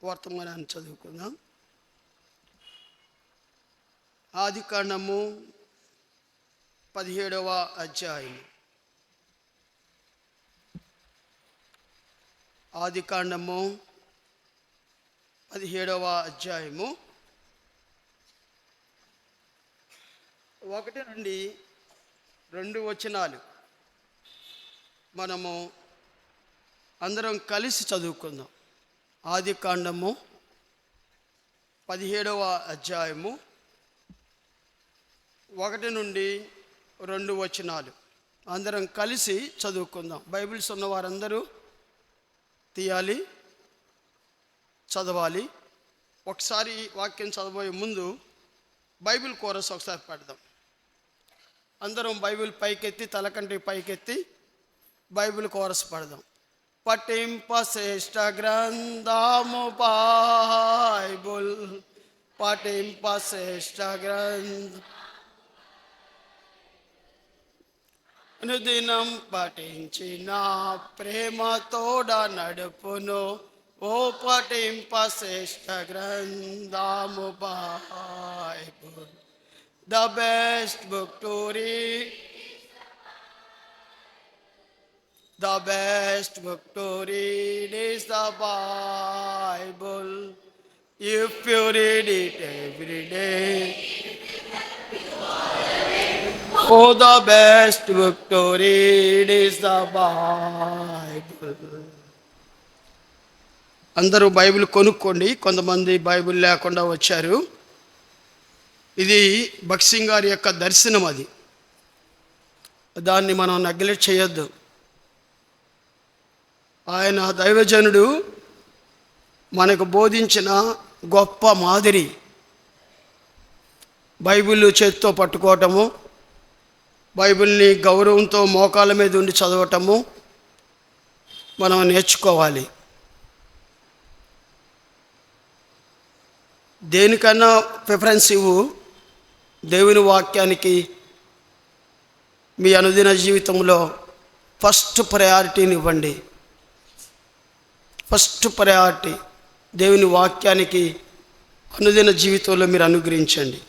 వర్తమానాన్ని చదువుకుందాం. ఆదికాండము 17వ అధ్యాయం. ఆదికాండము 17వ అధ్యాయము 1 నుండి 2 వచనాలు మనము అందరం కలిసి చదువుకుందాం. ఆదికాండము 17వ అధ్యాయము 1 నుండి 2 వచనాలు అందరం కలిసి చదువుకుందాం. బైబిల్స్ ఉన్న వారందరూ తీయాలి, చదవాలి. ఒకసారి వాక్యం చదవబోయే ముందు బైబిల్ కోరస్ ఒకసారి పెడదాం. అందరం బైబిల్ పైకెత్తి, తలకంటి పైకెత్తి బైబిల్ కోరస్ పడదాం. పఠింప శ్రేష్ఠ గ్రంథము బైబుల్, పఠింప శ్రేష్ఠ గ్రంథ అనుదినం పఠించిన ప్రేమ తోడ నడుపును. ఓ పఠింప శ్రేష్ఠ గ్రంథము Bible, the best book to read, the best book to read is the Bible. If you read it every day, oh, the best book to read is the Bible. అందరూ Bible కొనుక్కోండి. కొంతమంది Bible లేకుండా వచ్చారు. ఇది భక్సింగ్ గారి యొక్క దర్శనం. అది దాన్ని మనం నెగ్లెక్ట్ చేయొద్దు. ఆయన దైవజనుడు మనకు బోధించిన గొప్ప మాదిరి. బైబిల్ చేతితో పట్టుకోవటము, బైబిల్ని గౌరవంతో మోకాళ్ళ మీద ఉండి చదవటము మనం నేర్చుకోవాలి. దేనికన్నా ప్రిఫరెన్స్ ఇవ్వు, దేవుని వాక్యానికి మీ అనుదిన జీవితంలో ఫస్ట్ ప్రయారిటీని ఇవ్వండి. ఫస్ట్ ప్రయారిటీ దేవుని వాక్యానికి అనుదిన జీవితంలో మీరు అనుగ్రహించండి.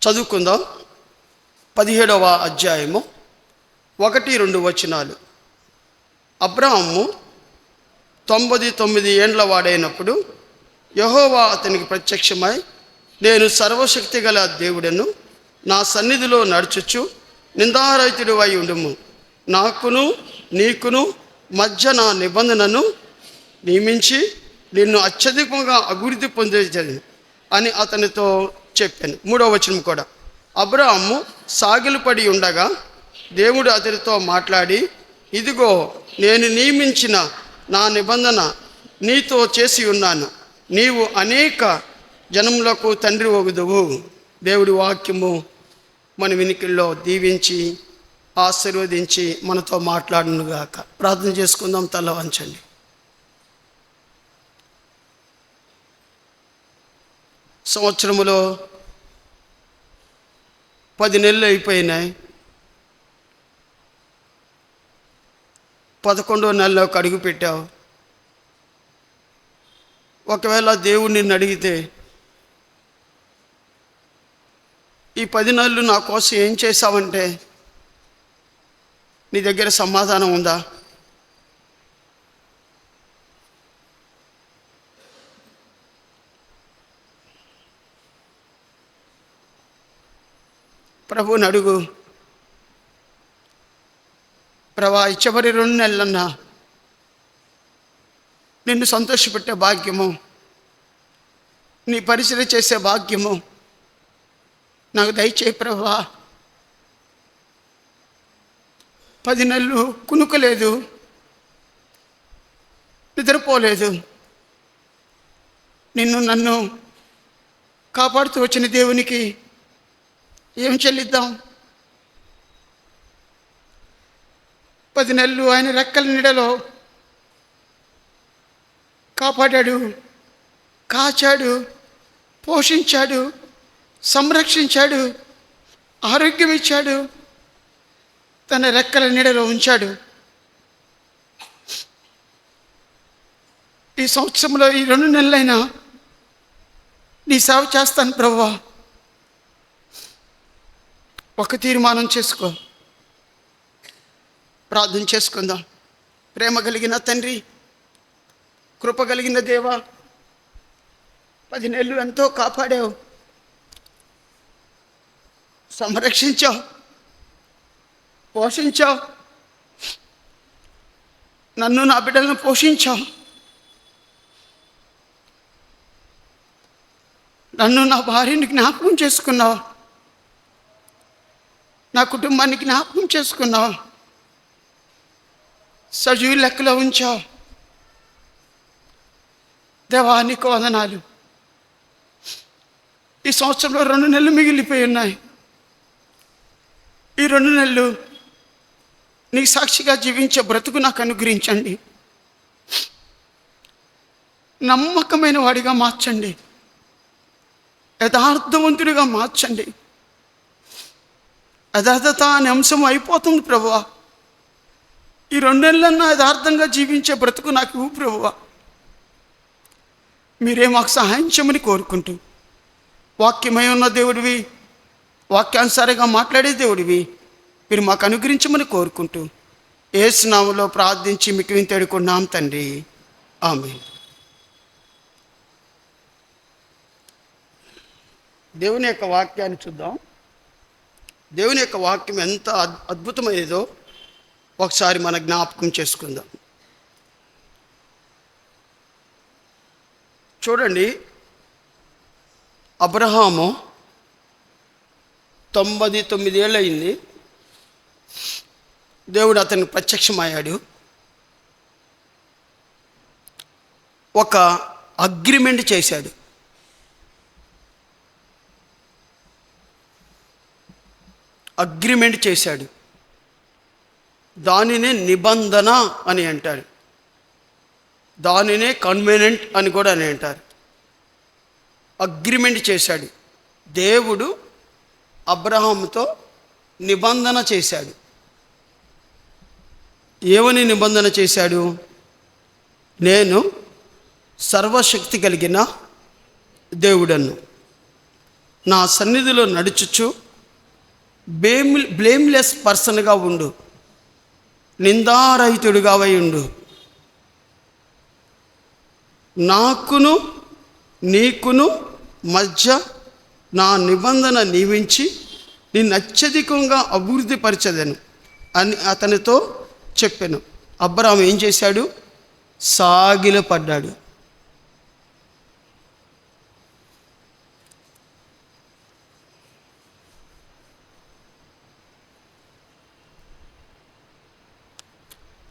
చదువుకుందాం. 17వ అధ్యాయము 1-2 వచనాలు. అబ్రాహాము 99 ఏండ్ల వాడైనప్పుడు యెహోవా అతనికి ప్రత్యక్షమై, నేను సర్వశక్తి గల దేవుడను, నా సన్నిధిలో నడుచుచు నిందారహితుడు అయి ఉండుము, నాకును నీకును మధ్య నా నిబంధనను నియమించి నిన్ను అత్యధికంగా అభివృద్ధి పొందేది అని అతనితో చెప్పాను. 3వ వచనం కూడా. అబ్రాహాము సాగిలపడి ఉండగా దేవుడు అతనితో మాట్లాడి, ఇదిగో నేను నియమించిన నా నిబంధన నీతో చేసి ఉన్నాను, నీవు అనేక జనములకు తండ్రి వగుదువు. దేవుడి వాక్యము మన వినికిల్లో దీవించి ఆశీర్వదించి మనతో మాట్లాడునుగాక. ప్రార్థన చేసుకుందాం. తల వంచండి. సంవత్సరములో 10 నెలలు అయిపోయినాయి. 11వ నెలలోకి అడుగు పెట్టావు. ఒకవేళ దేవుడు నిన్ను అడిగితే, ఈ 10 నెలలు నా కోసం ఏం చేశావంటే నీ దగ్గర సమాధానం ఉందా? ప్రభువుని అడుగు. ప్రభా, చివరి 2 నెలలన్నా నిన్ను సంతోషపెట్టే భాగ్యము, నీ పరిచర్య చేసే భాగ్యము నాకు దయచేయి ప్రభా. 10 నెలలు కునుకలేదు, నిద్రపోలేదు. నిన్ను నన్ను కాపాడుతూ వచ్చిన దేవునికి ఏం చెల్లిద్దాం? 10 నెలలు ఆయన రెక్కల నీడలో కాపాడాడు, కాచాడు, పోషించాడు, సంరక్షించాడు, ఆరోగ్యం ఇచ్చాడు, తన రెక్కల నీడలో ఉంచాడు. ఈ సంవత్సరంలో ఈ 2 నెలలైనా నీ సేవ చేస్తాను ప్రభువా. ఒక తీర్మానం చేసుకో, ప్రార్థన చేసుకుందాం. ప్రేమ కలిగిన తండ్రి, కృప కలిగిన దేవా, 10 నెలలు ఎంతో కాపాడావు, సంరక్షించావు, పోషించావు, నన్ను నా బిడ్డలను పోషించావు, నన్ను నా భార్యని జ్ఞాపకం చేసుకున్నావు, నా కుటుంబాన్ని జ్ఞాపకం చేసుకున్నావు, సజీవ లెక్కలో ఉంచావు. దేవా నీకు వందనాలు. ఈ సంవత్సరంలో 2 నెలలు మిగిలిపోయి ఉన్నాయి. ఈ 2 నెలలు నీకు సాక్షిగా జీవించే బ్రతుకు నాకు అనుగ్రహించండి. నమ్మకమైన వాడిగా మార్చండి, యథార్థవంతుడిగా మార్చండి. యథార్థత అనే అంశం అయిపోతుంది ప్రభువా. ఈ 2 నెలలన్నా యథార్థంగా జీవించే బ్రతుకు నాకు ఇవ్వు ప్రభువా. మీరే మాకు సహాయం చేయమని కోరుకుంటూ, వాక్యమై ఉన్న దేవుడివి, వాక్యానుసారంగా మాట్లాడే దేవుడివి, మీరు మాకు అనుగ్రహించమని కోరుకుంటూ యేసు నామములో ప్రార్థించి మీకు వింతేడుకున్నాం తండ్రి, ఆమేన్. దేవుని యొక్క వాక్యాన్ని చూద్దాం. దేవుని యొక్క వాక్యం ఎంత అద్భుతమైనదో ఒకసారి మన జ్ఞాపకం చేసుకుందాం. చూడండి, అబ్రహాము 99 ఏళ్ళు అయింది. దేవుడు అతనికి ప్రత్యక్షమయ్యాడు. ఒక అగ్రిమెంట్ చేశాడు. అగ్రిమెంట్ చేశాడు. దానినే నిబంధన అని అంటారు, దానినే కన్వెనెంట్ అని కూడా అని అంటారు. అగ్రిమెంట్ చేశాడు. దేవుడు అబ్రహాముతో నిబంధన చేశాడు. ఏమని నిబంధన చేశాడు? నేను సర్వశక్తి కలిగిన దేవుడను, నా సన్నిధిలో నడుచుచు బ్లేమ్లెస్ పర్సన్గా ఉండు, నిందారహితుడిగా ఉండు, నాకును నీకును మధ్య నా నిబంధన నియమించి నిన్ను అత్యధికంగా అభివృద్ధి పరిచదను అని అతనితో చెప్పాను. అబ్రహాము ఏం చేశాడు? సాగిలపడ్డాడు.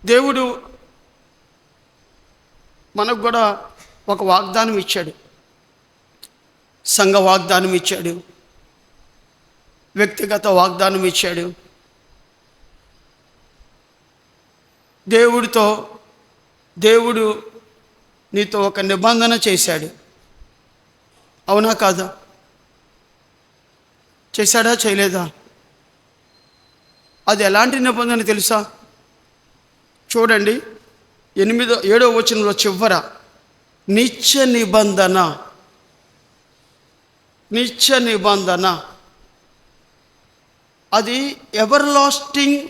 దేవుడు మనకు కూడా ఒక వాగ్దానం ఇచ్చాడు. సంఘ వాగ్దానం ఇచ్చాడు, వ్యక్తిగత వాగ్దానం ఇచ్చాడు. దేవుడు నీతో ఒక నిబంధన చేశాడు. అవునా కాదా? చేశాడా చేయలేదా? అది ఎలాంటి నిబంధన తెలుసా? చూడండి, 7వ వచనంలో చివర నిత్య నిబంధన, నిత్య నిబంధన. అది ఎవర్ లాస్టింగ్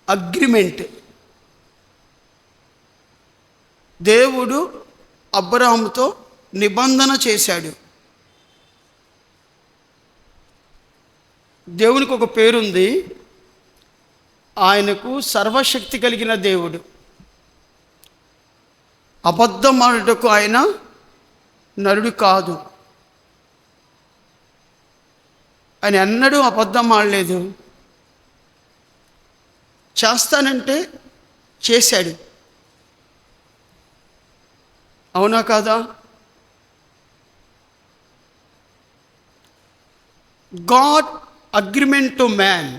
అగ్రిమెంట్. దేవుడు అబ్రహాముతో నిబంధన చేశాడు. దేవునికి ఒక పేరుంది, ఆయనకు సర్వశక్తి కలిగిన దేవుడు. అబద్ధమాడుటకు ఆయన నరుడు కాదు. ఆయన ఎన్నడూ అబద్ధం ఆడలేదు. చేస్తానంటే చేశాడు. అవునా కాదా? God agreement to man.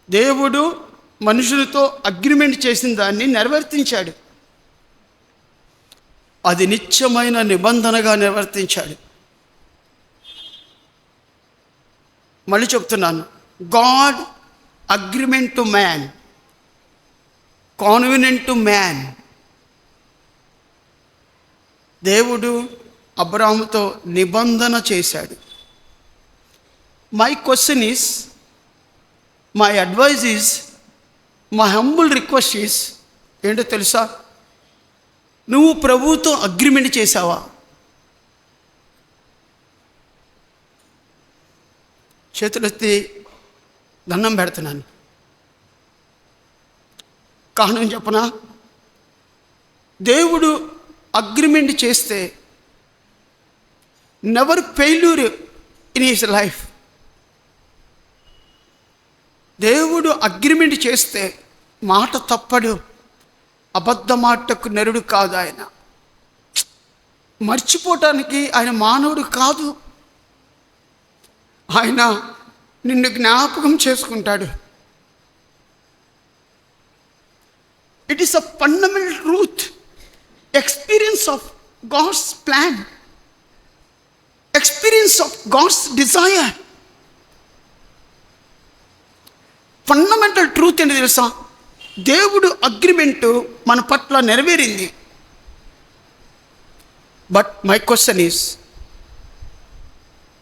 దేవుడు మనుషులతో అగ్రిమెంట్ చేసిన దాన్ని నెరవేర్తించాడు. అది నిత్యమైన నిబంధనగా నిర్వర్తించాడు. మళ్ళీ చెప్తున్నాను, God agreement to man, covenant to man. దేవుడు అబ్రాహాముతో నిబంధన చేశాడు. My question is, my advice is, my humble request is ఏంటో తెలుసా? నువ్వు ప్రభువుతో అగ్రిమెంట్ చేశావా? చేతులెత్తి దండం పెడుతున్నాను. కారణం చెప్పనా? దేవుడు అగ్రిమెంట్ చేస్తే never failure in his life. దేవుడు అగ్రిమెంట్ చేస్తే మాట తప్పడు, అబద్ధ మాటకు నరుడు కాదు. ఆయన మర్చిపోవటానికి ఆయన మానవుడు కాదు. ఆయన నిన్ను జ్ఞాపకం చేసుకుంటాడు. It is a fundamental truth, experience of God's plan, experience of God's desire. Fundamental truth ఏంటి తెలుసా? దేవుడు అగ్రిమెంటు మన పట్ల నెరవేరింది. బట్ మై క్వశ్చన్ ఈస్,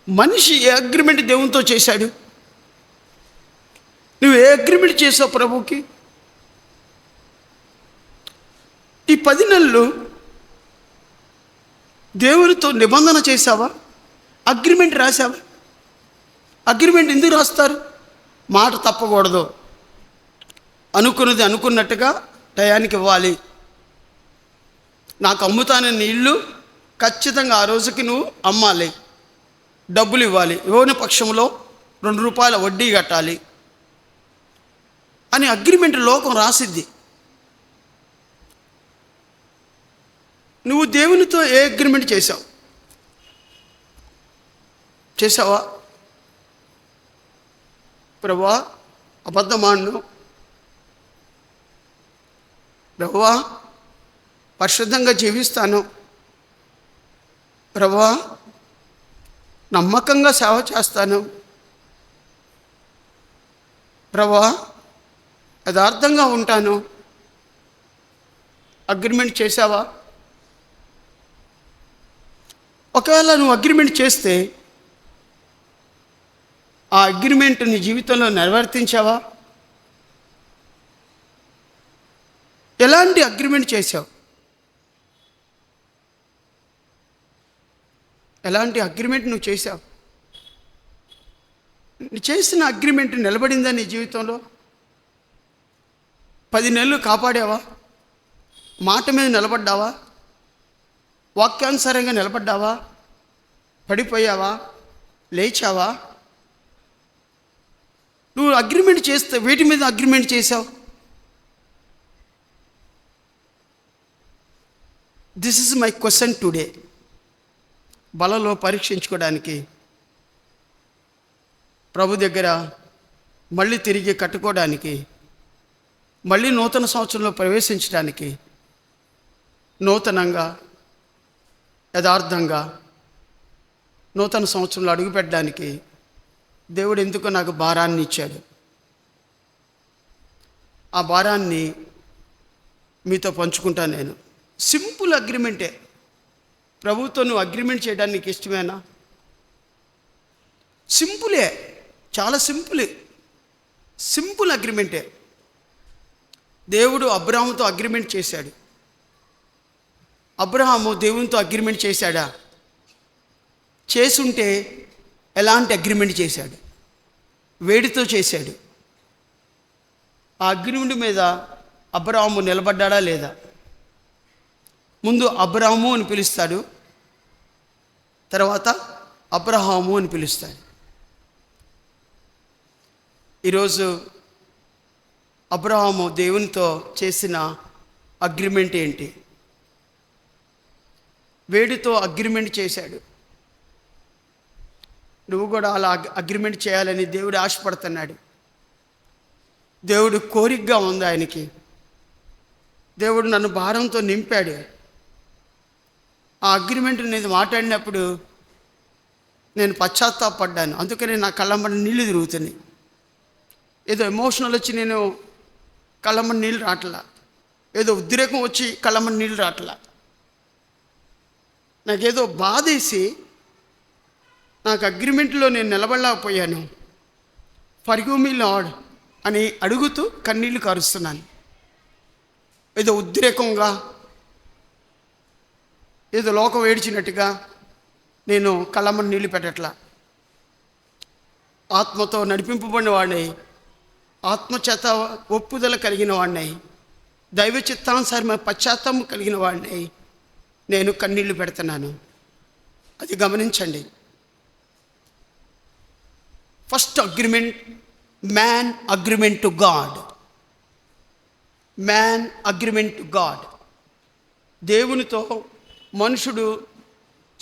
మనిషి ఏ అగ్రిమెంట్ దేవునితో చేశాడు? నువ్వు ఏ అగ్రిమెంట్ చేసావు ప్రభువుకి? ఈ 10 నెలలు దేవునితో నిబంధన చేశావా? అగ్రిమెంట్ రాశావా? అగ్రిమెంట్ ఎందుకు రాస్తారు? మాట తప్పకూడదు, అనుకున్నది అనుకున్నట్టుగా టయానికి ఇవ్వాలి. నాకు అమ్ముతానని ఇల్లు ఖచ్చితంగా ఆ రోజుకి నువ్వు అమ్మాలి, డబ్బులు ఇవ్వాలి, ఇవ్వని పక్షంలో 2 రూపాయల వడ్డీ కట్టాలి అని అగ్రిమెంట్ లోకం రాసిద్ది. నువ్వు దేవునితో ఏ అగ్రిమెంట్ చేసావా? ప్రభువా అబద్ధమాడను, ప్రభువా పరిశుద్ధంగా జీవిస్తాను, ప్రభువా నమ్మకంగా సేవ చేస్తాను, ప్రభువా యథార్థంగా ఉంటాను. అగ్రిమెంట్ చేసావా? ఒకవేళ నువ్వు అగ్రిమెంట్ చేస్తే ఆ అగ్రిమెంట్ నీ జీవితంలో నెరవేర్తించావా? ఎలాంటి అగ్రిమెంట్ చేశావు? ఎలాంటి అగ్రిమెంట్ నువ్వు చేశావు? చేసిన అగ్రిమెంట్ నిలబడిందా నీ జీవితంలో? 10 నెలలు కాపాడావా? మాట మీద నిలబడ్డావా? వాక్యానుసారంగా నిలబడ్డావా? పడిపోయావా? లేచావా? నువ్వు అగ్రిమెంట్ చేస్తే వేటి మీద అగ్రిమెంట్ చేశావు? This is my question today. బలలో పరీక్షించుకోవడానికి, ప్రభు దగ్గర మళ్ళీ తిరిగి కట్టుకోవడానికి, మళ్ళీ నూతన సంవత్సరంలో ప్రవేశించడానికి, నూతనంగా యథార్థంగా నూతన సంవత్సరంలో అడుగుపెట్టడానికి దేవుడు ఎందుకో నాకు భారాన్ని ఇచ్చాడు. ఆ భారాన్ని మీతో పంచుకుంటాను నేను. సింపుల్ అగ్రిమెంటే. ప్రభుతో నువ్వు అగ్రిమెంట్ చేయడానికి నీకు ఇష్టమేనా? సింపులే, చాలా సింపుల్ అగ్రిమెంటే. దేవుడు అబ్రాహాముతో అగ్రిమెంట్ చేశాడు. అబ్రహాము దేవునితో అగ్రిమెంట్ చేశాడా? చేసుంటే ఎలాంటి అగ్రిమెంట్ చేశాడు? వేడితో చేశాడు. ఆ అగ్రిమెంట్ మీద అబ్రహాము నిలబడ్డాడా లేదా? ముందు అబ్రాహాము అని పిలుస్తాడు, తర్వాత అబ్రహాము అని పిలుస్తాడు. ఈరోజు అబ్రహాము దేవునితో చేసిన అగ్రిమెంట్ ఏంటి? వేడితో అగ్రిమెంట్ చేశాడు. నువ్వు కూడా అలా అగ్రిమెంట్ చేయాలని దేవుడు ఆశపడుతున్నాడు. దేవుడు కోరికగా ఉంది ఆయనకి. దేవుడు నన్ను భారంతో నింపాడు. ఆ అగ్రిమెంట్ నేను మాట్లాడినప్పుడు నేను పశ్చాత్తాపడ్డాను. అందుకని నా కళ్ళమ్మడి నీళ్ళు తిరుగుతున్నాయి. ఏదో ఎమోషనల్ వచ్చి నేను కళ్ళమ్మడి నీళ్ళు రావట్లా, ఏదో ఉద్రేకం వచ్చి కళ్ళమ్మడి నీళ్ళు రావట్లా. నాకేదో బాధేసి నాకు అగ్రిమెంట్లో నేను నిలబడలేకపోయాను. ఫర్గివ్ మీ లార్డ్ అని అడుగుతూ కన్నీళ్లు కారుస్తున్నాను. ఏదో ఉద్రేకంగా, ఏదో లోకం ఏడ్చినట్టుగా నేను కళ్ళమ్మని నీళ్లు పెట్టట్లా. ఆత్మతో నడిపింపబడిన వాడిని, ఆత్మచేత ఒప్పుదల కలిగిన వాడిని, దైవ చిత్తానుసారమైన పశ్చాత్తాపం కలిగిన వాడిని నేను కన్నీళ్లు పెడుతున్నాను. అది గమనించండి. First agreement, man agreement to God. Man agreement to God. దేవునితో మనుషుడు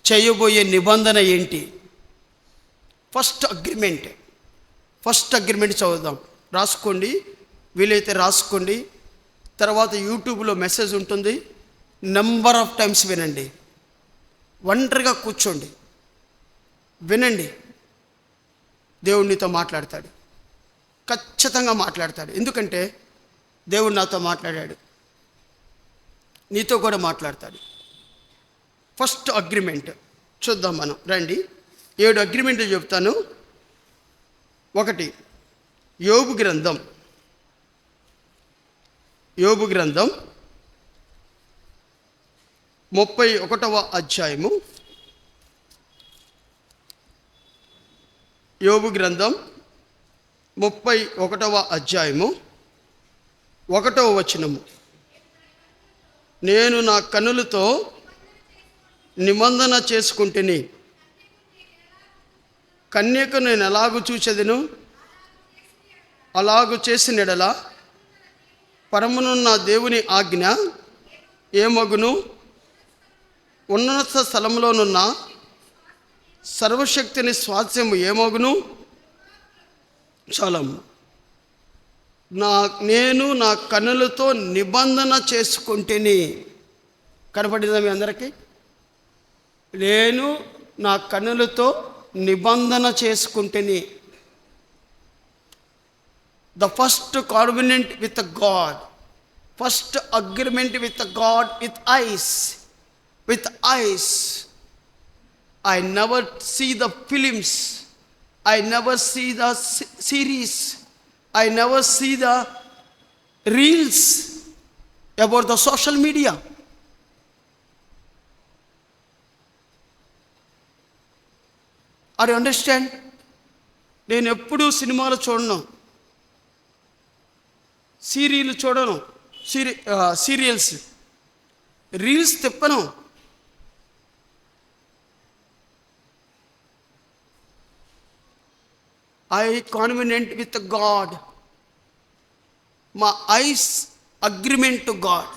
చేయబోయే నిబంధన ఏంటి? First agreement. ఫస్ట్ అగ్రిమెంట్ చదువుదాం. రాసుకోండి, వీలైతే రాసుకోండి. తర్వాత యూట్యూబ్లో మెసేజ్ ఉంటుంది, నెంబర్ ఆఫ్ టైమ్స్ వినండి. ఒంటరిగా కూర్చోండి, వినండి. దేవుడు నీతో మాట్లాడతాడు, ఖచ్చితంగా మాట్లాడతాడు. ఎందుకంటే దేవుడు నాతో మాట్లాడాడు, నీతో కూడా మాట్లాడతాడు. ఫస్ట్ అగ్రిమెంట్ చూద్దాం మనం. రండి, 7 అగ్రిమెంట్లు చెప్తాను. 1, యోబు గ్రంథం. యోబు గ్రంథం 31వ అధ్యాయము. యోబు గ్రంథం 31వ అధ్యాయము 1వ వచనము. నేను నా కన్నులతో నిబంధన చేసుకుంటుని, కన్యకు నేను ఎలాగూ చూచెదను, అలాగూ చేసిన ఎడల పరమునున్న దేవుని ఆజ్ఞ ఏమగును, ఉన్నత స్థలంలోనున్న సర్వశక్తిని స్వాస్యము ఏమగును. చాలము. నేను నా కన్నులతో నిబంధన చేసుకుంటేని. కనపడిందా మీ అందరికీ? నేను నా కన్నులతో నిబంధన చేసుకుంటేని. The first covenant with God, first agreement with God with eyes. With eyes. I never see the films, I never see the series, I never see the reels about the social media. Are you understand? నేను ఎప్పుడూ సినిమాలు చూడను, serial చూడను, serials, reels తిప్పను. I covenant with God. My eyes agreement to God.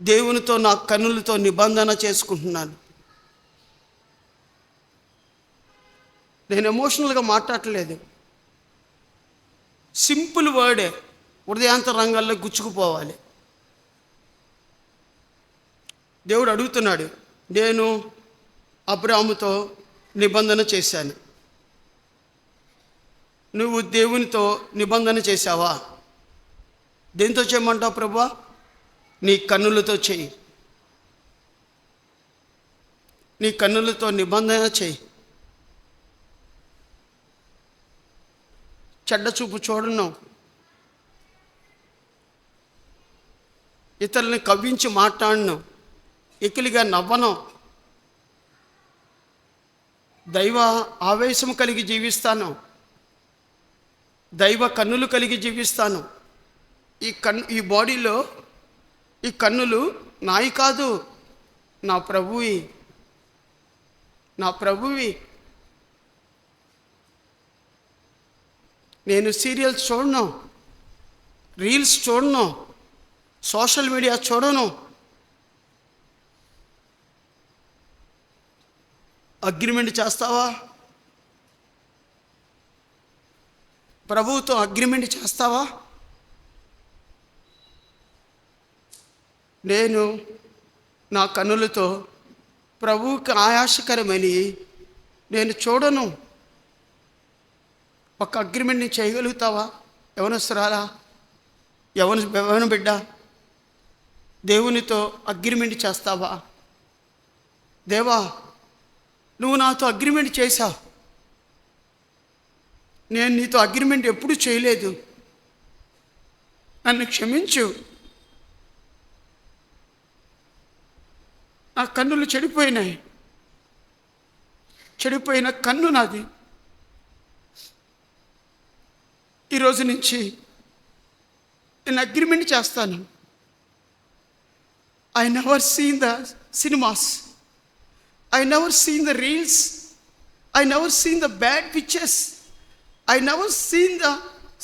దేవునితో నా కన్నులతో నిబంధన చేసుకుంటున్నాను. నేను ఎమోషనల్గా మాట్లాడలేదు. సింపుల్ వర్డే హృదయాంతరంగాల్లో గుచ్చుకుపోవాలి. దేవుడు అడుగుతున్నాడు, నేను అబ్రాహాముతో నిబంధన చేశాను, నువ్వు దేవునితో నిబంధన చేశావా? దేంతో చేయమంటావు ప్రభువా? నీ కన్నులతో చేయి. నీ కన్నులతో నిబంధన చేయి. చెడ్డ చూపు చూడను, ఇతరులని కవ్వించి మాట్లాడను, ఎకిలిగా నవ్వను, దైవ ఆవేశం కలిగి జీవిస్తాను, దైవ కన్నులు కలిగి జీవిస్తాను. ఈ బాడీలో ఈ కన్నులు నాయి కాదు, నా ప్రభువి. నా ప్రభువి. నేను సీరియల్స్ చూడను, రీల్స్ చూడను, సోషల్ మీడియా చూడను. అగ్రిమెంట్ చేస్తావా? ప్రభువుతో అగ్రిమెంట్ చేస్తావా? నేను నా కన్నులతో ప్రభువుకి ఆయాసకరమని నేను చూడను. ఒక అగ్రిమెంట్ని చేయగలుగుతావా? యవనస్తురాలా, యవన బిడ్డ, దేవునితో అగ్రిమెంట్ చేస్తావా? దేవా, నువ్వు నాతో అగ్రిమెంట్ చేశావు, నేను నీతో అగ్రిమెంట్ ఎప్పుడూ చేయలేదు, నన్ను క్షమించు. నా కన్నులు చెడిపోయినాయి, చెడిపోయిన కన్ను నాది. ఈరోజు నుంచి నేను అగ్రిమెంట్ చేస్తాను. I never seen the cinemas, I never seen the reels, I never seen the bad pictures, I never seen the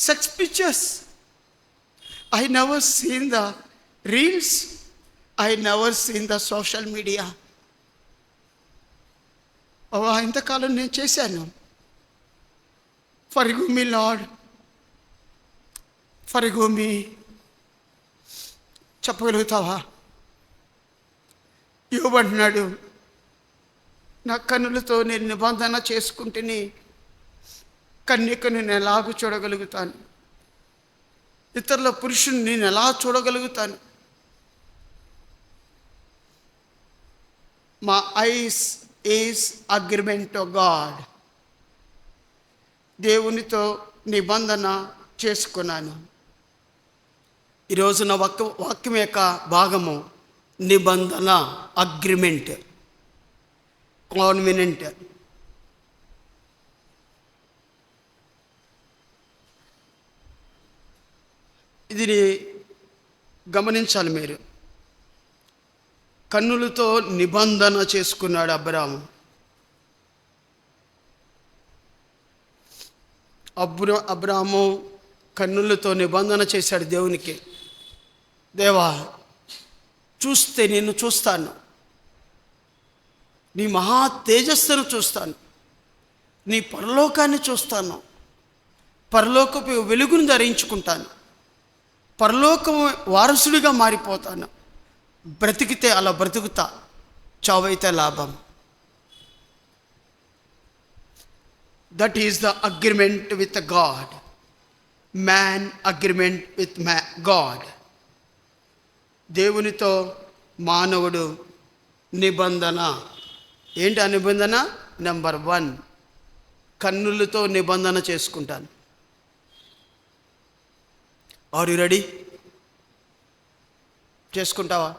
sex pictures, I never seen the reels, I never seen the social media. ఇంతకాలం నేను చేశాను. Forgive me Lord, forgive me. చెప్పగలుగుతావా? యోబు అంటున్నాడు, నా కన్నులతో నేను నిబంధన చేసుకుంటేనే కన్యకను నేను ఎలాగూ చూడగలుగుతాను, ఇతరుల పురుషుని నేను ఎలా చూడగలుగుతాను? మా ice is agreement to God. దేవునితో నిబంధన చేసుకున్నాను. ఈరోజు నా వాక్యం యొక్క భాగము నిబంధన, అగ్రిమెంట్, కాన్వినెంట్. ఇది గమనించాలి మీరు. కన్నులతో నిబంధన చేసుకున్నాడు అబ్రాము. అబ్రాము కన్నులతో నిబంధన చేశాడు దేవునికి. దేవా, చూస్తే నేను చూస్తాను, నీ మహా తేజస్సును చూస్తాను, నీ పరలోకాన్ని చూస్తాను, పరలోకపు వెలుగును ధరించుకుంటాను, పరలోకం వారసుడిగా మారిపోతాను. బ్రతికితే అలా బ్రతుకుతా, చావైతే లాభం. That is the agreement with God. Man agreement with God. దేవునితో మానవుడు నిబంధన. ఏంటి ఆ నిబంధన? నెంబర్ 1, కన్నులతో నిబంధన చేసుకుంటాను. Are you ready? చేసుకుంటావా?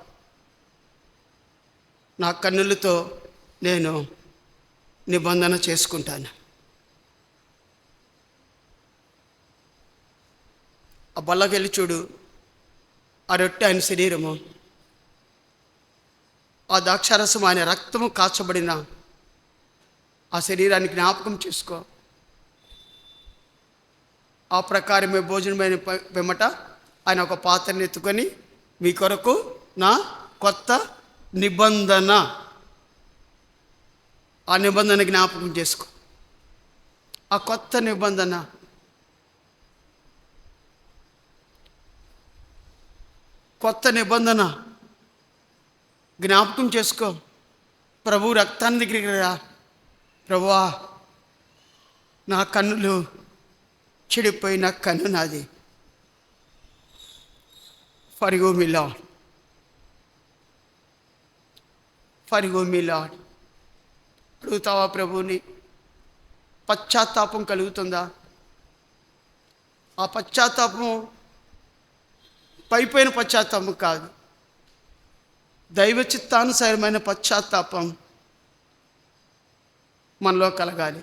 నా కన్నులతో నేను నిబంధన చేసుకుంటాను. ఆ బల్లకెళ్ళి చూడు, ఆ రొట్టె ఆయన శరీరము, ఆ ద్రాక్షారసం ఆయన రక్తము కాచబడిన ఆ శరీరాన్ని జ్ఞాపకం చేసుకో. ఆ ప్రకారమే భోజనమైన పిమ్మట ఆయన ఒక పాత్రను ఎత్తుకొని, మీ కొరకు నా కొత్త నిబంధన, ఆ నిబంధన జ్ఞాపకం చేసుకో. ఆ కొత్త నిబంధన, కొత్త నిబంధన జ్ఞాపకం చేసుకో. ప్రభు రక్తాన్ని దగ్గరికి రా. ప్రభువా, నా కన్నులు చెడిపోయిన కన్ను నాది. Forgive me Lord, forgive me lord. అడుగుతావా ప్రభువుని? పశ్చాత్తాపం కలుగుతుందా? ఆ పశ్చాత్తాపం పైపోయిన పశ్చాత్తాపం కాదు, దైవ చిత్తానుసారమైన పశ్చాత్తాపం మనలో కలగాలి.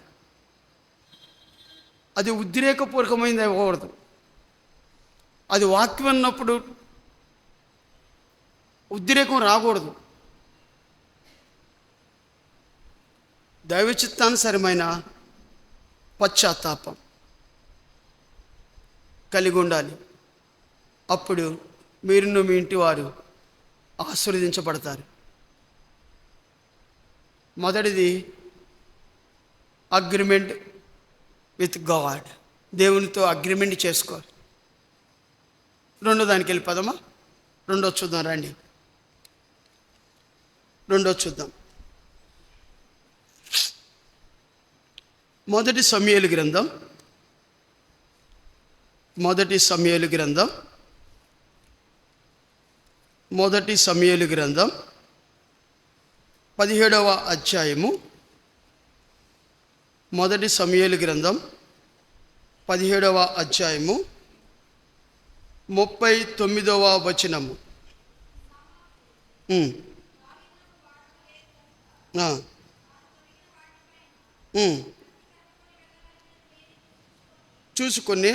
అది ఉద్రేకపూర్వకమైనది అవ్వకూడదు. అది వాక్యం అన్నప్పుడు ఉద్రేకం రాకూడదు. దైవ చిత్తానుసారమైన పశ్చాత్తాపం కలిగి ఉండాలి. అప్పుడు మీరును మీ ఇంటి వారు ఆశీర్వదించబడతారు. మొదటిది అగ్రిమెంట్ విత్ గాడ్. దేవునితో అగ్రిమెంట్ చేసుకోవాలి. రెండో దానికి వెళ్ళిపోదామా? రెండో చూద్దాం రండి. రెండో చూద్దాం. మొదటి సమూయేలు గ్రంథం, మొదటి సమూయేలు గ్రంథం, మొదటి సమూయేలు గ్రంథం 17వ అధ్యాయము, మొదటి సమూయేలు గ్రంథం 17వ అధ్యాయము 39వ వచనము. చూసుకొని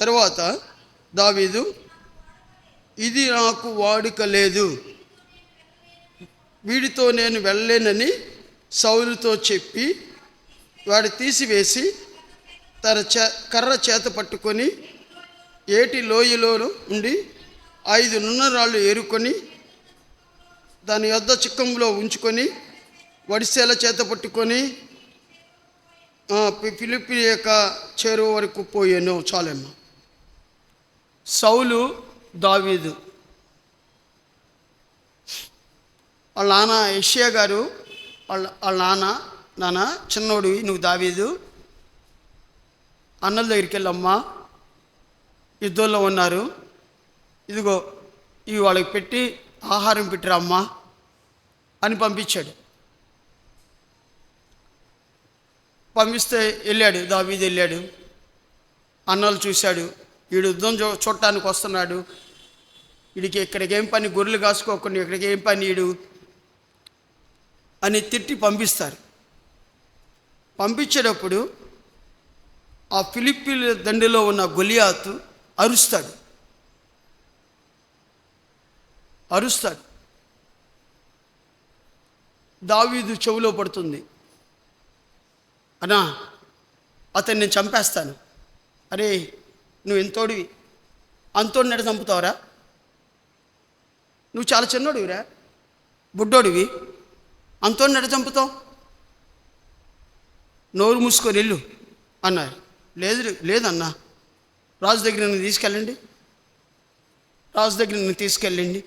తర్వాత దావీదు, ఇది నాకు వాడుక లేదు, వీడితో నేను వెళ్ళలేనని సౌలుతో చెప్పి వాడు తీసివేసి తన కర్ర చేత పట్టుకొని ఏటి లోయలో ఉండి 5 నున్నరాళ్ళు ఏరుకొని దాని యొద్ద చిక్కంలో ఉంచుకొని వడిసేల చేత పట్టుకొని ఫిలిప్పీ యొక్క చెరువు వరకు పోయాను. చాలమ్మా. సౌలు, దావీదు వాళ్ళ నాన్న యెషయా గారు వాళ్ళ నాన్న చిన్నోడివి, నువ్వు దావీదు అన్నల దగ్గరికి వెళ్ళమ్మా, యుద్ధంలో ఉన్నారు, ఇదిగో ఇవి వాళ్ళకి పెట్టి ఆహారం పెట్టిరమ్మా అని పంపించాడు. పంపిస్తే వెళ్ళాడు, దావీదు వెళ్ళాడు. అన్నలు చూశాడు, వీడు యుద్ధం చూడటానికి వస్తున్నాడు, వీడికి ఇక్కడికి ఏం పని, గొర్రెలు కాసుకోకుండా ఇక్కడికి ఏం పని వీడు అని తిట్టి పంపిస్తారు. పంపించేటప్పుడు ఆ ఫిలిప్పీల దండిలో ఉన్న గొలియాతు అరుస్తాడు. దావీదు చెవిలో పడుతుంది, అన్నా అతన్ని నేను చంపేస్తాను. అరే నువ్వు ఎంతోడివి, అంతోడి నెడ చంపుతావురా, నువ్వు చాలా చిన్నోడివిరా, బుడ్డోడివి, అంతోడి నెడ చంపుతావు, నోరు మూసుకొని వెళ్ళు అన్నారు. లేదన్నా, రాజు దగ్గర నన్ను తీసుకెళ్ళండి.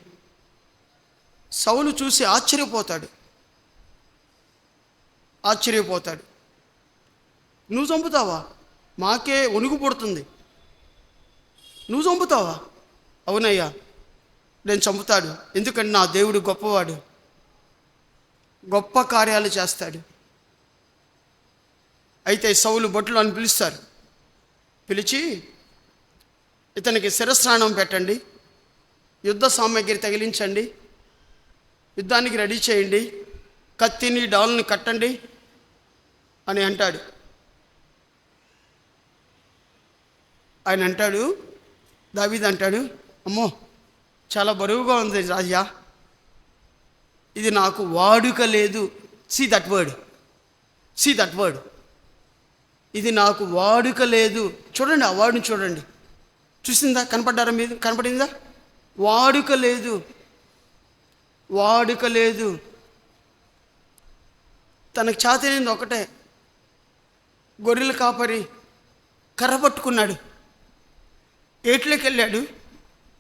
సౌలు చూసి ఆశ్చర్యపోతాడు. నువ్వు చంపుతావా? మాకే వణుకు పుడుతుంది. నువ్వు చంపుతావా? అవునయ్యా, నేను చంపుతాడు, ఎందుకంటే నా దేవుడు గొప్పవాడు, గొప్ప కార్యాలు చేస్తాడు. అయితే సౌలు భటులను పిలుస్తారు. పిలిచి ఇతనికి శిరస్నానం పెట్టండి, యుద్ధ సామాగ్రి తగిలించండి, యుద్ధానికి రెడీ చేయండి, కత్తిని డాల్ని కట్టండి అని అంటాడు. ఆయన అంటాడు, దావీదు అంటాడు, అమ్మో చాలా బరువుగా ఉంది రాజా, ఇది నాకు వాడుక లేదు. సీ దట్ వర్డ్, ఇది నాకు వాడుక లేదు. చూడండి, ఆ వాడుని చూడండి, చూసిందా? కనపడ్డారా? మీరు కనపడిందా? వాడుక లేదు. తనకు చేతనైంది ఒకటే, గొర్రెల కాపరి కర్ర పట్టుకున్నాడు, ఏట్లోకి వెళ్ళాడు,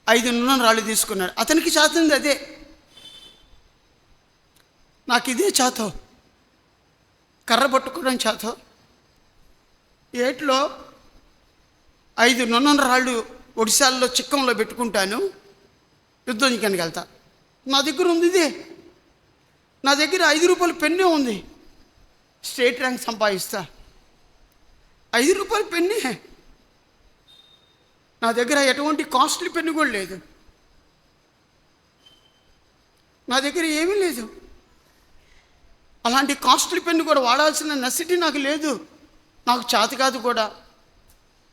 5 నున్నరాళ్ళు తీసుకున్నాడు. అతనికి చేతనైంది అదే. నాకు ఇదే చేతో, కర్ర పట్టుకోవడం చేతో, ఏట్లో 5 నున్నరాళ్ళు ఒడిశాల్లో చిక్కంలో పెట్టుకుంటాను, యుద్ధానికి వెళ్తా. నా దగ్గర ఉంది ఇదే, నా దగ్గర 5 రూపాయల పెన్నే ఉంది, స్టేట్ ర్యాంక్ సంపాదిస్తా. 5 రూపాయల పెన్నే, నా దగ్గర ఎటువంటి కాస్ట్లీ పెన్ను కూడా లేదు, నా దగ్గర ఏమీ లేదు. అలాంటి కాస్ట్లీ పెన్ను కూడా వాడాల్సిన నెసిటీ నాకు లేదు. నాకు చేత కాదు కూడా,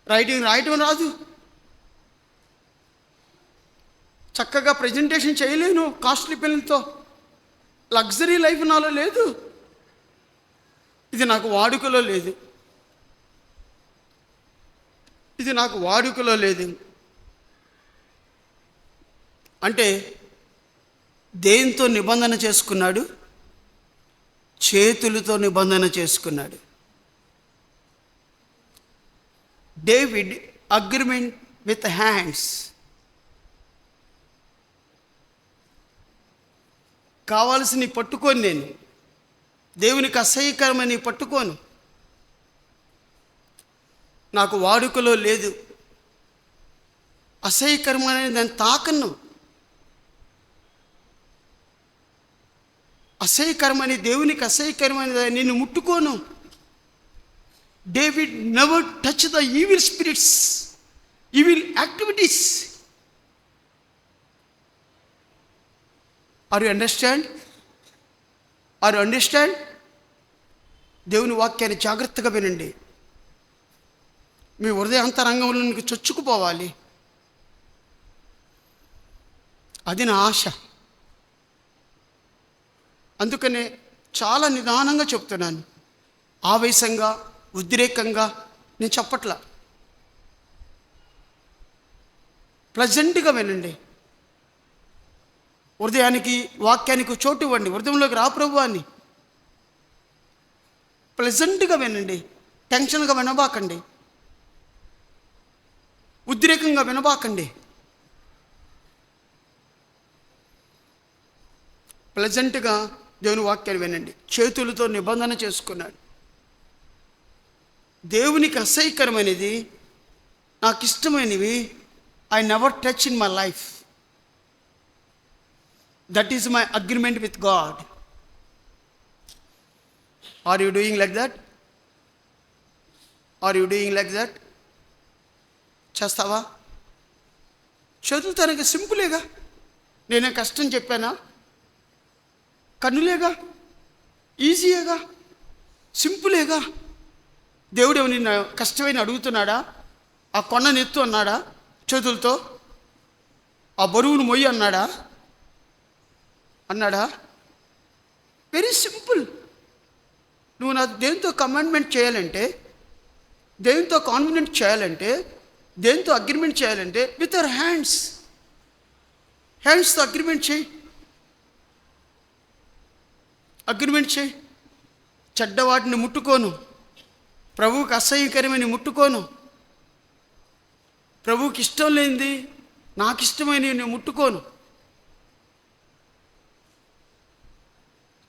రాయటం రాదు, చక్కగా ప్రజెంటేషన్ చేయలేను కాస్ట్లీ పెన్నుతో, లగ్జరీ లైఫ్ నాలో లేదు, ఇది నాకు వాడుకలో లేదు. అంటే దేంతో నిబంధన చేసుకున్నాడు? చేతులతో నిబంధన చేసుకున్నాడు. David agreement with hands. కావాల్సినవి పట్టుకొని, నేను దేవునికి అసహ్యకరమని పట్టుకోను, నాకు వాడుకలో లేదు, అసహ్యకరమైన దాన్ని తాకను. అసహ్యకరమైన, దేవునికి అసహ్యకరమైన నిన్ను ముట్టుకోను. David never touch the evil spirits, evil activities. Are you understand? Are you understand? దేవుని వాక్యాన్ని జాగ్రత్తగా వినండి. మీ హృదయాంతరంగంలోనికి చొచ్చుకుపోవాలి. అది నా ఆశ. అందుకనే చాలా నిదానంగా చెప్తున్నాను. ఆవేశంగా, ఉద్రేకంగా నేను చెప్పట్లా. ప్లెజెంట్గా వినండి. హృదయానికి, వాక్యానికి చోటు ఇవ్వండి. హృదయంలోకి రా ప్రభువా అని ప్లెజెంట్గా వినండి. టెన్షన్గా వినబాకండి, ఉద్రేకంగా వినబాకండి. ప్లెజెంట్గా దేవుని వాక్యాన్ని వినండి. చేతులతో నిబంధన చేసుకున్నాడు. దేవునికి అసహ్యకరమైనది, నాకు ఇష్టమైనవి I never touch in my life. That is my agreement with God. Are you doing like that? Are you doing like that? చేస్తావా? చేతులు తనకి సింపులేగా. నేనే కష్టం చెప్పానా? కన్నులేగా, ఈజీయేగా, సింపులేగా. దేవుడు నిన్ను కష్టమైన అడుగుతున్నాడా? ఆ కొండను ఎత్తు అన్నాడా? చేతులతో ఆ బరువును మొయ్యి అన్నాడా? Very simple. నువ్వు నా దేంతో కమాండ్మెంట్ చేయాలంటే, దేంతో కాన్ఫిడెంట్ చేయాలంటే, దేంతో అగ్రిమెంట్ చేయాలంటే విత్ అవర్ హ్యాండ్స్తో అగ్రిమెంట్ చేయి. చెడ్డవాటిని ముట్టుకోను, ప్రభువుకి అసహ్యకరమైన ముట్టుకోను. ప్రభువుకి ఇష్టం లేనిది, నాకు ఇష్టమైనవి నేను ముట్టుకోను.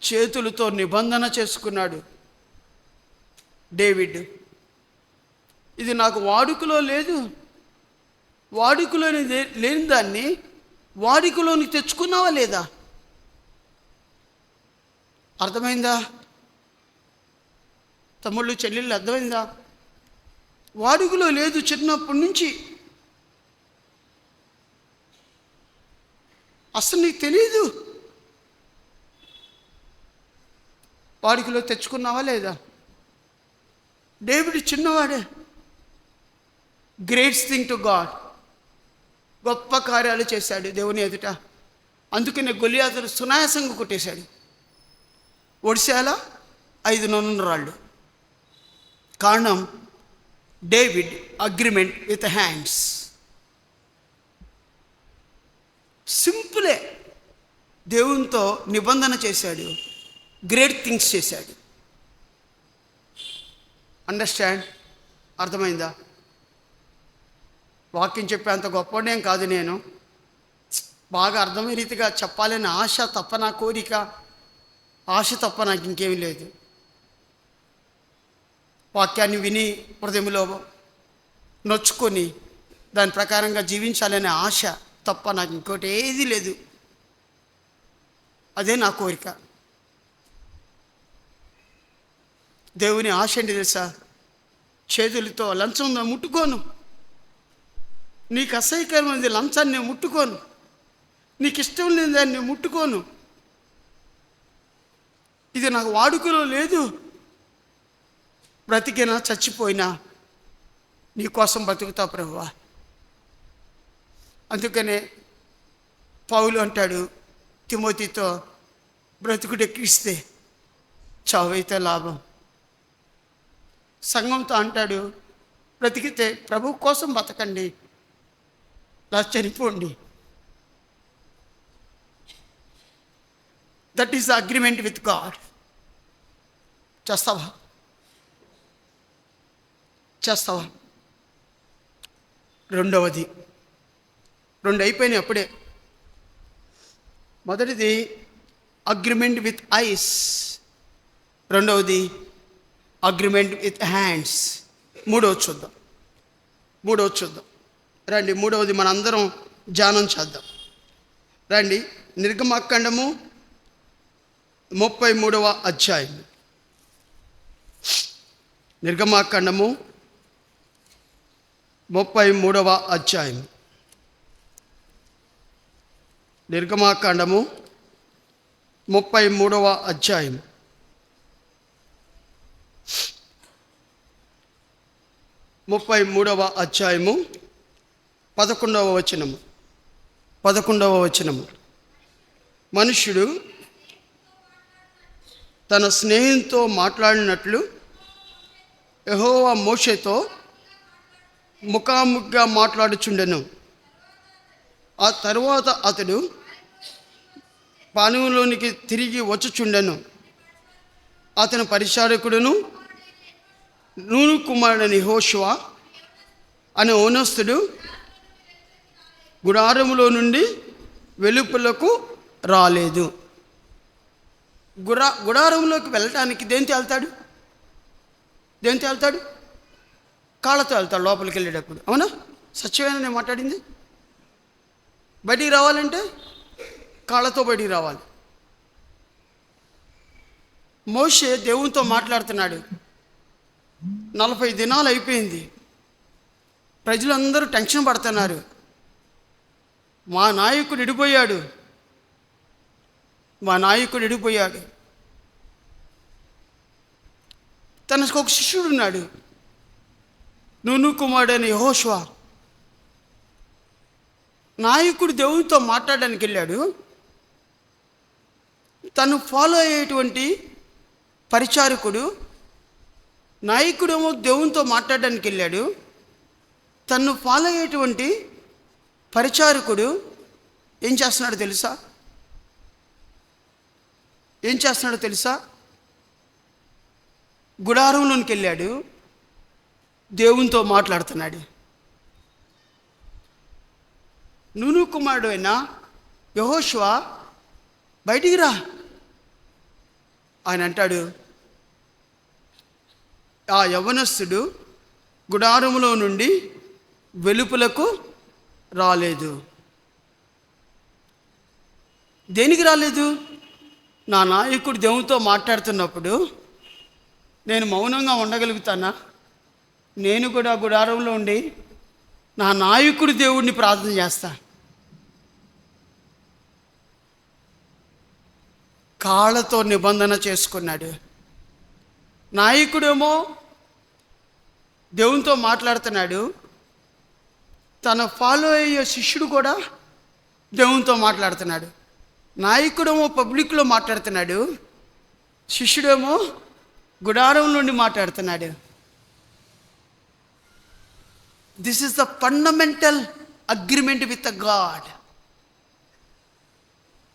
చేతులతో నిబంధన చేసుకున్నాడు డేవిడ్. ఇది నాకు వాడుకలో లేదు. వాడుకలోని లేని దాన్ని వాడుకలోని తెచ్చుకున్నావా లేదా? అర్థమైందా తమ్ముళ్ళు, చెల్లెళ్ళు? అర్థమైందా? వాడుకలో లేదు. చిన్నప్పటి నుంచి అసలు నీకు తెలీదు. వాడుకలో తెచ్చుకున్నావా లేదా? డేవిడ్ చిన్నవాడే. Greats thing to God. గొప్ప కార్యాలు చేశాడు దేవుని ఎదుట. అందుకనే గొలియాతును సునాయాసంగా కొట్టేశాడు. ఒడిశాల 5 నూనె రాళ్ళు. కారణం డేవిడ్ అగ్రిమెంట్ విత్ హ్యాండ్స్. సింపులే. దేవునితో నిబంధన చేశాడు, గ్రేట్ థింగ్స్ చేశాడు. అండర్స్టాండ్? అర్థమైందా? వాక్యం చెప్పేంత గొప్పనేం కాదు నేను. బాగా అర్థమయ్యే రీతిగా చెప్పాలని ఆశ తప్ప, నా కోరిక, ఆశ తప్ప నాకు ఇంకేమీ లేదు. వాక్యాన్ని విని హృదయంలో నొచ్చుకొని దాని ప్రకారంగా జీవించాలనే ఆశ తప్ప నాకు ఇంకోటి ఏది లేదు. అదే నా కోరిక. దేవుని ఆశ ఏంటి తెలుసా? చేతులతో లంచం ముట్టుకోను. నీకు అసహ్యకరమైనది లంచాన్ని నేను ముట్టుకోను. నీకు ఇష్టం లేని దాన్ని నేను ముట్టుకోను. ఇది నాకు వాడుకలో లేదు. బ్రతికినా చచ్చిపోయినా నీ కోసం బతుకుతా ప్రభువా. అందుకనే పౌలు అంటాడు తిమోతితో, బ్రతుకుడు ఎక్కిస్తే చావైతే లాభం. సంఘంతో అంటాడు, బ్రతికితే ప్రభు కోసం బతకండి, ఇలా చనిపోండి. That is the agreement with God. చేస్తావా? రెండవది, 2 అయిపోయినాయి అప్పుడే. మొదటిది అగ్రిమెంట్ విత్ ఐస్, రెండవది అగ్రిమెంట్ విత్ హ్యాండ్స్. మూడవది చూద్దాం. రండి, మూడవది మనందరం ధ్యానం చేద్దాం. రండి, నిర్గమాకాండము 33వ అధ్యాయం. నిర్గమాకాండము 33వ అధ్యాయం. నిర్గమాకాండము 33వ అధ్యాయం. 33వ అధ్యాయము 11వ వచనము. మనుష్యుడు తన స్నేహితుతో మాట్లాడినట్లు యెహోవా మోషేతో ముఖాముఖిగా మాట్లాడుచుండెను. ఆ తరువాత అతడు పానీయంలోనికి తిరిగి వచ్చుచుండెను. అతని పరిచారకుడును నూను కుమారుడైన యెహోషువ అనే ఓనస్తుడు గుడారములో నుండి వెలుపలకు రాలేదు. గుడారంలోకి వెళ్ళటానికి దేంతో వెళ్తాడు? కాళ్ళతో వెళ్తాడు లోపలికి వెళ్ళేటప్పుడు. అవునా? సత్యమైన నేను మాట్లాడింది. బయటికి రావాలంటే కాళ్ళతో బయటికి రావాలి. మోషే దేవునితో మాట్లాడుతున్నాడు. 40 దినాలు అయిపోయింది. ప్రజలందరూ టెన్షన్ పడుతున్నారు. మా నాయకుడు ఎడిపోయాడు. తనకు ఒక శిష్యుడు ఉన్నాడు, నూను కుమారుడైన యెహోషువ. నాయకుడు దేవునితో మాట్లాడడానికి వెళ్ళాడు. తను ఫాలో అయ్యేటువంటి పరిచారకుడు, నాయకుడేమో దేవునితో మాట్లాడడానికి వెళ్ళాడు. తను ఫాలో అయ్యేటువంటి పరిచారకుడు ఏం చేస్తున్నాడో తెలుసా? గుడారంలోనికి వెళ్ళాడు, దేవునితో మాట్లాడుతున్నాడు. నూను కుమారుడు అయిన యెహోషువ బయటికి రా ఆయన అంటాడు. ఆ యవ్వనస్తుడు గుడారములో నుండి వెలుపలకు రాలేదు. దేనికి రాలేదు? నా నాయకుడు దేవునితో మాట్లాడుతున్నప్పుడు నేను మౌనంగా ఉండగలుగుతానా? నేను కూడా గుడారంలో ఉండి నా నాయకుడు దేవుడిని ప్రార్థన చేస్తా. కాళ్ళతో నిబంధన చేసుకున్నాడు. నాయకుడేమో దేవునితో మాట్లాడుతున్నాడు. తన ఫాలో అయ్యే శిష్యుడు కూడా దేవునితో మాట్లాడుతున్నాడు. నాయకుడేమో పబ్లిక్లో మాట్లాడుతున్నాడు, శిష్యుడేమో గుడారం నుండి మాట్లాడుతున్నాడు. This is the fundamental agreement with God.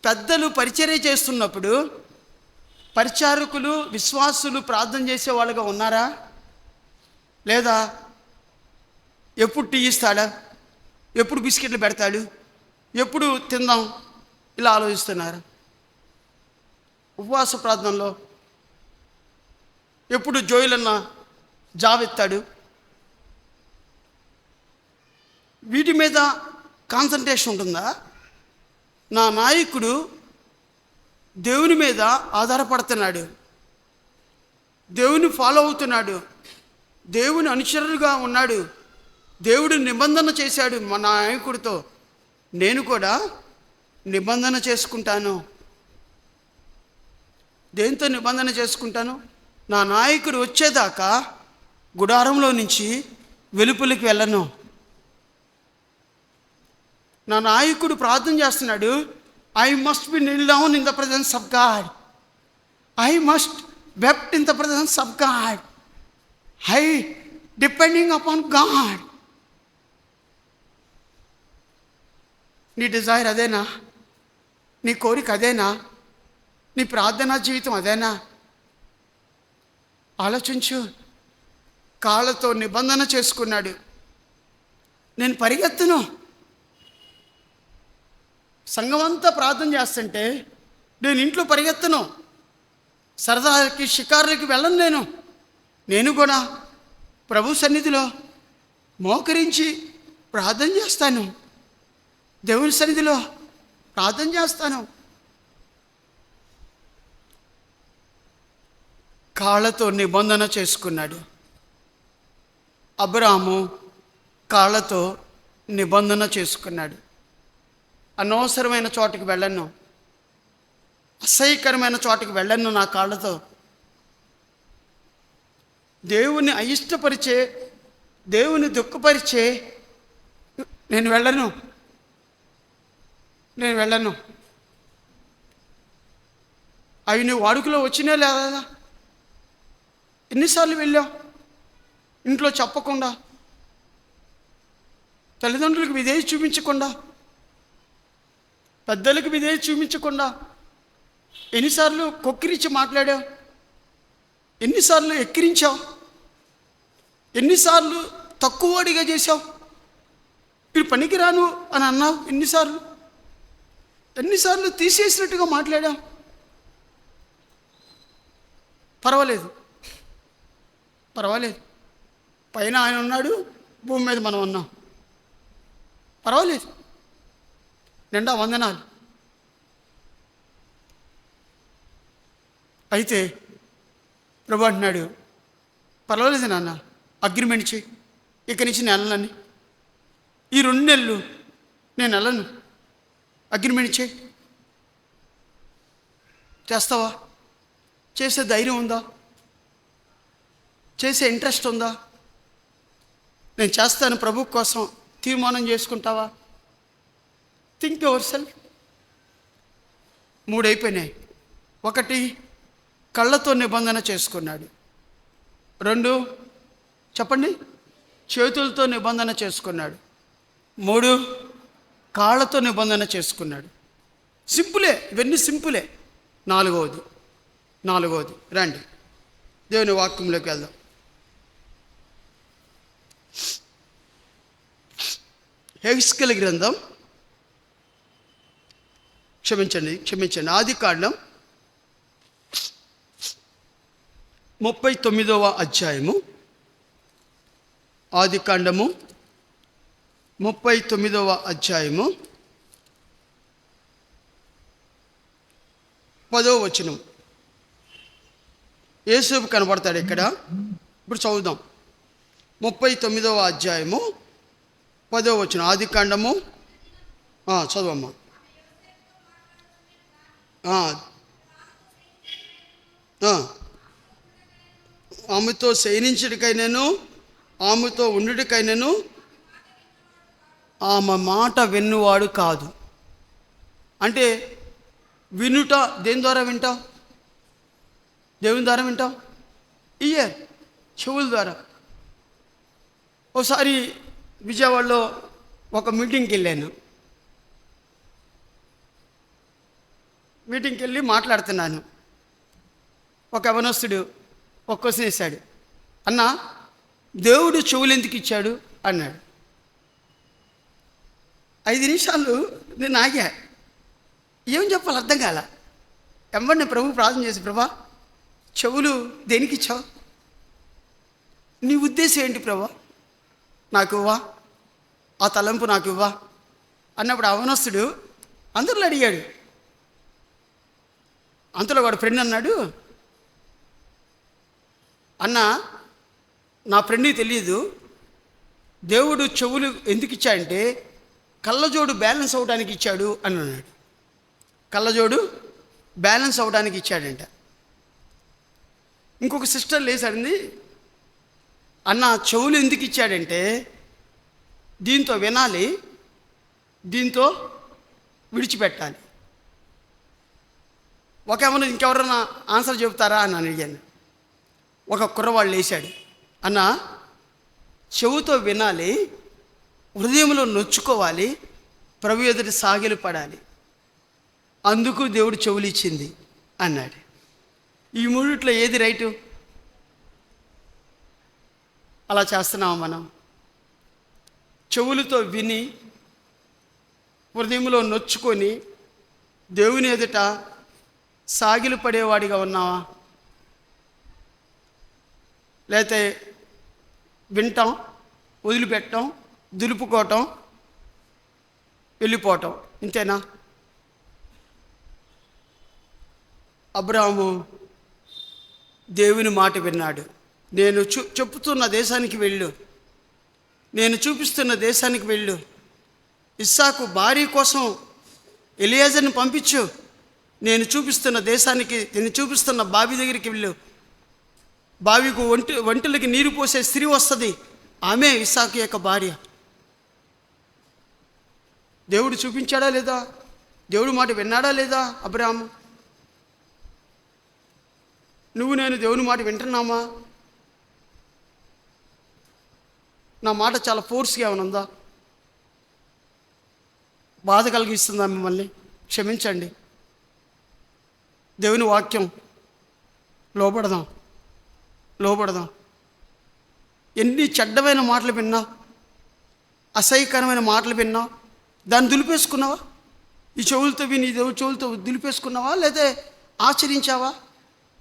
పెద్దలు పరిచర్య చేస్తున్నప్పుడు పరిచారకులు, విశ్వాసులు ప్రార్థన చేసే వాళ్ళుగా ఉన్నారా? లేదా ఎప్పుడు టీ ఇస్తాడా, ఎప్పుడు బిస్కెట్లు పెడతాడు, ఎప్పుడు తిందాం ఇలా ఆలోచిస్తున్నారు. ఉపవాస ప్రార్థనలో ఎప్పుడు జోయిలన్న జావెత్తాడు, వీటి మీద కాన్సన్ట్రేషన్ ఉంటుందా? నా నాయకుడు దేవుని మీద ఆధారపడుతున్నాడు, దేవుని ఫాలో అవుతున్నాడు, దేవుని అనుచరులుగా ఉన్నాడు, దేవుడు నిబంధన చేశాడు మా నాయకుడితో, నేను కూడా నిబంధన చేసుకుంటాను. దేంతో నిబంధన చేసుకుంటాను? నా నాయకుడు వచ్చేదాకా గుడారంలో నుంచి వెలుపలికి వెళ్ళను. నా నాయకుడు ప్రార్థన చేస్తున్నాడు, I must be Neel down in the presence of God, I must wept in the presence of God, I depending upon God. నీ డిజైర్ అదేనా? నీ కోరిక అదేనా? నీ ప్రార్థనా జీవితం అదేనా? ఆలోచించు. కాళ్ళతో నిబంధన చేసుకున్నాడు. నేను పరిగెత్తును, సంఘమంతా ప్రార్థన చేస్తుంటే నేను ఇంట్లో పరిగెత్తను, సరదాకి షికారులకి వెళ్ళను. నేను కూడా ప్రభు సన్నిధిలో మోకరించి ప్రార్థన చేస్తాను, దేవుని సన్నిధిలో ప్రార్థన చేస్తాను. కాళ్ళతో నిబంధన చేసుకున్నాడు. అబ్రాహాము కాళ్ళతో నిబంధన చేసుకున్నాడు. అనవసరమైన చోటుకి వెళ్ళను, అసహ్యకరమైన చోటుకి వెళ్ళను నా కాళ్ళతో. దేవుని అయిష్టపరిచే, దేవుని దుఃఖపరిచే నేను వెళ్ళను. అవి నువ్వు వాడుకలో వచ్చినా లేదా? ఎన్నిసార్లు వెళ్ళావు ఇంట్లో చెప్పకుండా, తల్లిదండ్రులకు విధేయత చూపించకుండా, పెద్దలకు విధేయత చూపించకుండా? ఎన్నిసార్లు కొక్కిరించి మాట్లాడావు? ఎన్నిసార్లు ఎక్కిరించావు? ఎన్నిసార్లు తక్కువడిగా చేశావు? వీడు పనికిరాను అని అన్నావు. ఎన్నిసార్లు తీసేసినట్టుగా మాట్లాడావు? పర్వాలేదు, పైన ఆయన ఉన్నాడు, భూమి మీద మనం ఉన్నాం. పర్వాలేదు, నిండా వందనాలు. అయితే ప్రభు అంటున్నాడు, పర్వాలేదు నాన్న, అగ్రిమెంట్ చేయి, ఇక్కడి నుంచి నేను వెళ్ళనని. ఈ 2 నెలలు నేను వెళ్ళను, అగ్రిమెంట్ చేయి. చేస్తావా? చేసే ధైర్యం ఉందా? చేసే ఇంట్రెస్ట్ ఉందా? నేను చేస్తాను ప్రభు కోసం తీర్మానం చేసుకుంటావా? Think your self. 3 అయిపోయినాయి. 1, కళ్ళతో నిబంధన చేసుకున్నాడు. 2, చెప్పండి, చేతులతో నిబంధన చేసుకున్నాడు. 3, కాళ్ళతో నిబంధన చేసుకున్నాడు. సింపులే, ఇవన్నీ సింపులే. 4వది రండి, దేవుని వాక్యంలోకి వెళ్దాం. హెస్కేలు గ్రంథం, క్షమించండి, ఆదికాండం 39వ అధ్యాయము. ఆదికాండము 39వ అధ్యాయము 10వ వచనం. యేసేపు కనబడతాడు ఇక్కడ. ఇప్పుడు చదువుదాం. 39వ అధ్యాయము 10వ వచనం. ఆదికాండము చదువమ్మా. ఆమెతో శయనించుడికైనను, ఆమెతో ఉండుడికైనను ఆమె మాట విన్నువాడు కాదు. అంటే వినుట దేని ద్వారా వింటావు? దేవుని ద్వారా వింటావు. చెవుల ద్వారా. ఒకసారి విజయవాడలో ఒక మీటింగ్కి వెళ్ళాను. మీటింగ్కి వెళ్ళి మాట్లాడుతున్నాను. ఒక యవనస్తుడు ఒక క్వశ్చన్ వేశాడు. అన్న, దేవుడు చెవులు ఎందుకు ఇచ్చాడు అన్నాడు. 5 నిమిషాలు నేను ఆగా. ఏం చెప్పాలి అర్థం కాల. వెంబడిని ప్రభు ప్రార్థన చేసి, ప్రభా చెవులు దేనికి ఇచ్చావు? నీ ఉద్దేశం ఏంటి ప్రభా? నాకు ఇవ్వా, ఆ తలంపు నాకు ఇవ్వా అన్నప్పుడు అవనస్తుడు అందరిలో అడిగాడు. అంతలో వాడు ఫ్రెండ్ అన్నాడు, అన్న నా ఫ్రెండ్కి తెలియదు, దేవుడు చెవులు ఎందుకు ఇచ్చాడంటే కళ్ళజోడు బ్యాలెన్స్ అవ్వడానికి ఇచ్చాడు అని అన్నాడు. కళ్ళజోడు బ్యాలెన్స్ అవ్వడానికి ఇచ్చాడంట. ఇంకొక సిస్టర్ లేసాడింది, అన్న చెవులు ఎందుకు ఇచ్చాడంటే దీంతో వినాలి, దీంతో విడిచిపెట్టాలి. ఏమన్నా ఇంకెవరన్నా ఆన్సర్ చెబుతారా అని అడిగాను. ఒక కుర్రవాళ్ళు లేచాడు, అన్న చెవుతో వినాలి, హృదయంలో నొచ్చుకోవాలి, ప్రభు ఎదుటి సాగిలు పడాలి, అందుకు దేవుడు చెవులు ఇచ్చింది అన్నాడు. ఈ 3 ఏది రైటు? అలా చేస్తున్నాము మనం. చెవులతో విని హృదయంలో నొచ్చుకొని దేవుని ఎదుట సాగిలు పడేవాడిగా ఉన్నావా? లేకపోతే వింటాం, వదిలిపెట్టడం, దులుపుకోవటం, వెళ్ళిపోవటం, ఇంతేనా? అబ్రాహాము దేవుని మాట విన్నాడు. నేను చెప్పుతున్న దేశానికి వెళ్ళు, నేను చూపిస్తున్న దేశానికి వెళ్ళు. ఇస్సాకు భార్య కోసం ఎలియాజర్ని పంపించు, నేను చూపిస్తున్న దేశానికి, నేను చూపిస్తున్న బావి దగ్గరికి వెళ్ళు. బావికు వంటలకి నీరు పోసే స్త్రీ వస్తుంది, ఆమె ఇస్సాకు యొక్క భార్య. దేవుడు చూపించాడా లేదా? దేవుడు మాట విన్నాడా లేదా? అబ్రాహాము, నువ్వు నేను దేవుని మాట వింటున్నామా? నా మాట చాలా ఫోర్స్గా ఏమైనా బాధ కలిగిస్తుందా మిమ్మల్ని? క్షమించండి. దేవుని వాక్యం లోబడదాం. ఎన్ని చెడ్డమైన మాటలు విన్నా, అసహ్యకరమైన మాటలు విన్నా, దాన్ని దులిపేసుకున్నావా? ఈ చెవులతో విని చెవులతో దులిపేసుకున్నావా? లేదా ఆచరించావా?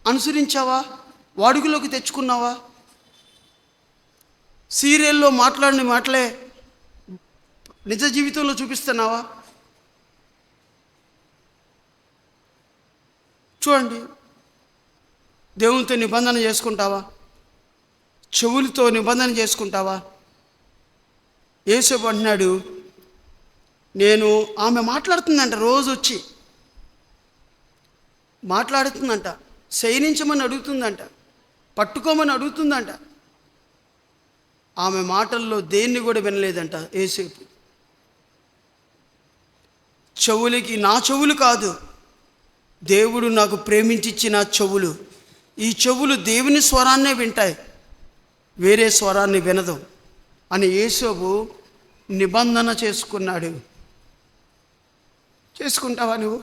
అనుసరించావా? వాడుకలోకి తెచ్చుకున్నావా? సీరియల్లో మాట్లాడిన మాటలే నిజ జీవితంలో చూపిస్తున్నావా? చూడండి, దేవునితో నిబంధన చేసుకుంటావా? చెవులతో నిబంధన చేసుకుంటావా? యేసేపు అంటున్నాడు, నేను ఆమె మాట్లాడుతుందంట, రోజు వచ్చి మాట్లాడుతుందంట, శయనించమని అడుగుతుందంట, పట్టుకోమని అడుగుతుందంట. ఆమె మాటల్లో దేన్ని కూడా వినలేదంట యేసేపు. చెవులకి, నా చెవులు కాదు, దేవుడు నాకు ప్రేమించిచ్చిన చెవులు, ఈ చెవులు దేవుని స్వరాన్నే వింటాయి, వేరే స్వరాన్ని వినదు అని యేసేపు నిబంధన చేసుకున్నాడు. చేసుకుంటావా నువ్వు?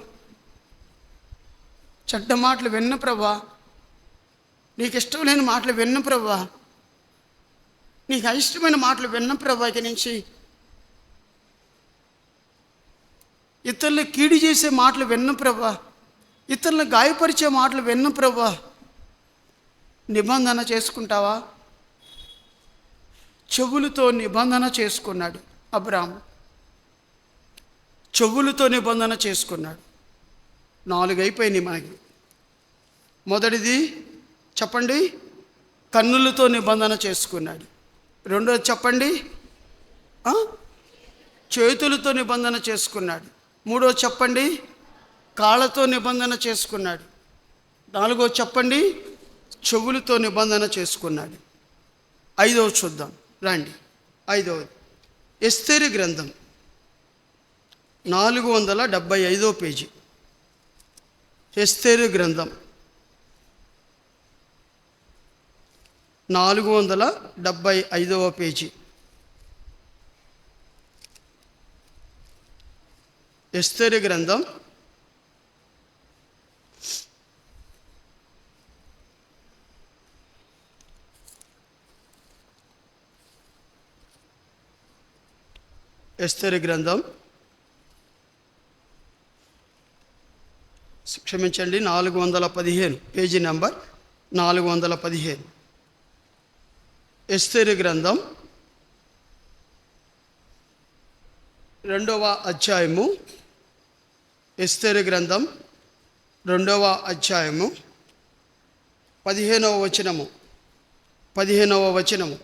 చెడ్డ మాటలు విన్న ప్రభా, నీకు ఇష్టం లేని మాటలు విన్న ప్రభా, నీకు అయిష్టమైన మాటలు విన్న ప్రభా, ఇక నుంచి ఇతరులు కీడు చేసే మాటలు విన్న ప్రభా, ఇతరులను గాయపరిచే మాటలు విన్న ప్రభా, నిబంధన చేసుకుంటావా? చెవులతో నిబంధన చేసుకున్నాడు అబ్రాహాము. చెవులతో నిబంధన చేసుకున్నాడు. 4 అయిపోయినాయి మనకి. మొదటిది చెప్పండి, కన్నులతో నిబంధన చేసుకున్నాడు. రెండోది చెప్పండి, చేతులతో నిబంధన చేసుకున్నాడు. మూడోది చెప్పండి, కాళ్ళతో నిబంధన చేసుకున్నాడు. 4వది చెప్పండి, చెవులతో నిబంధన చేసుకున్నాడు. 5వది చూద్దాం రండి. 5వది ఎస్తేరు గ్రంథం 475 పేజీ. ఎస్తేరు గ్రంథం 475 పేజీ. ఎస్తేరు గ్రంథం 415 పేజీ నెంబర్ 415. ఎస్తేరు గ్రంథం 2వ అధ్యాయము. ఎస్తేరు గ్రంథం 2వ అధ్యాయము 15వ వచనము.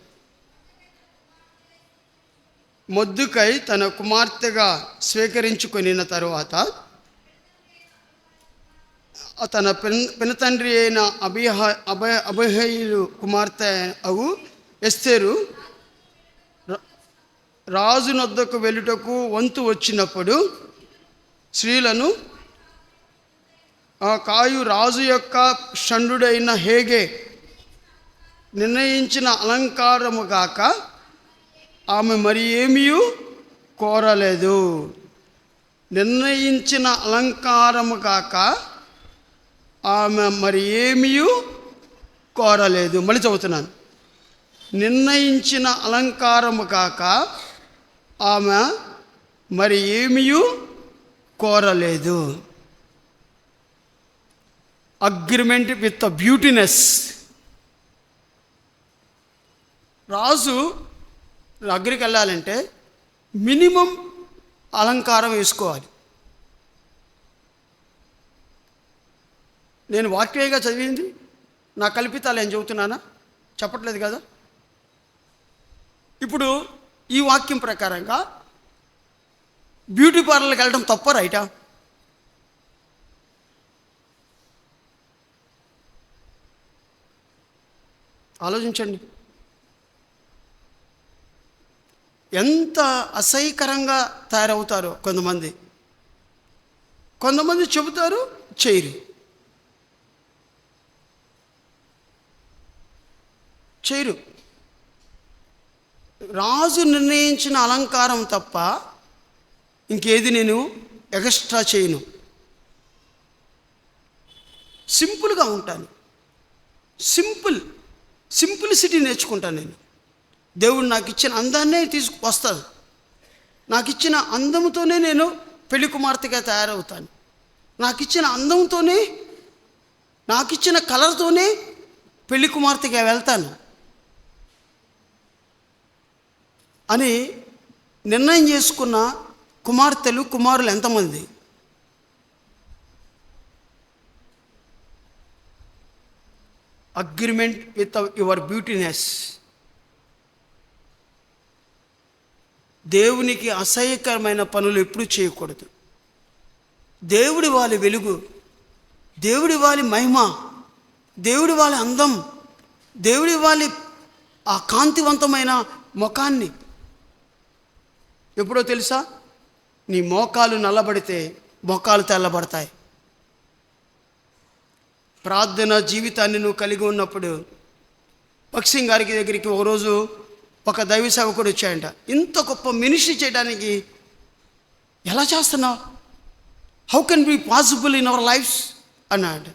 మొర్దెకై తన కుమార్తెగా స్వీకరించుకొనిన తరువాత తన పినతండ్రి అయిన అబీహయీలు కుమార్తె అగు ఎస్తేరు రాజు నొద్దకు వెళ్ళుటకు వంతు వచ్చినప్పుడు స్త్రీలను కాయు రాజు యొక్క షండుడైన హేగే నిర్ణయించిన అలంకారము గాక ఆమె మరి ఏమీ కోరలేదు. నిర్ణయించిన అలంకారము కాక ఆమె మరి ఏమీ కోరలేదు. మళ్ళీ చదువుతున్నాను. నిర్ణయించిన అలంకారము కాక ఆమె మరి ఏమీ కోరలేదు. Agreement with the beautyness. రాజు దగ్గరికి వెళ్ళాలంటే మినిమం అలంకారం వేసుకోవాలి. నేను వాక్యంగా చదివింది నా కల్పితాలు ఏం చెబుతున్నానా? చెప్పట్లేదు కదా. ఇప్పుడు ఈ వాక్యం ప్రకారంగా బ్యూటీ పార్లర్కి వెళ్ళడం తప్ప రైటా? ఆలోచించండి. ఎంత అసహ్యకరంగా తయారవుతారో కొంతమంది. కొంతమంది చెబుతారు, చేయరు. రాజు నిర్ణయించిన అలంకారం తప్ప ఇంకేది నేను ఎక్స్ట్రా చేయను. సింపుల్గా ఉంటాను. సింప్లిసిటీ నేర్చుకుంటాను నేను. దేవుడు నాకు ఇచ్చిన అందాన్నే తీసుకువస్తాను. నాకు ఇచ్చిన అందముతోనే నేను పెళ్లి కుమార్తెగా తయారవుతాను. నాకు ఇచ్చిన అందంతోనే, నాకు ఇచ్చిన కలర్తోనే పెళ్లి కుమార్తెగా వెళ్తాను అని నిర్ణయం చేసుకున్న కుమార్తెలు, కుమారులు ఎంతమంది? Agreement with your beautiness. దేవునికి అసహ్యకరమైన పనులు ఎప్పుడూ చేయకూడదు. దేవుడి వాళ్ళ వెలుగు, దేవుడి వాళ్ళ మహిమ, దేవుడి వాళ్ళ అందం, దేవుడి వాళ్ళ ఆ కాంతివంతమైన ముఖాన్ని ఎప్పుడో తెలుసా? నీ మోకాలు నల్లబడితే మోకాలు తెల్లబడతాయి. ప్రార్థన జీవితాన్ని నువ్వు కలిగి ఉన్నప్పుడు, భక్సింగ్ గారికి దగ్గరికి ఒకరోజు ఒక దైవ సేవకుడు వచ్చాయంట. ఇంత గొప్ప మినిస్ట్రీ చేయడానికి ఎలా చేస్తున్నావు? How can be possible in our lives అన్నాడు.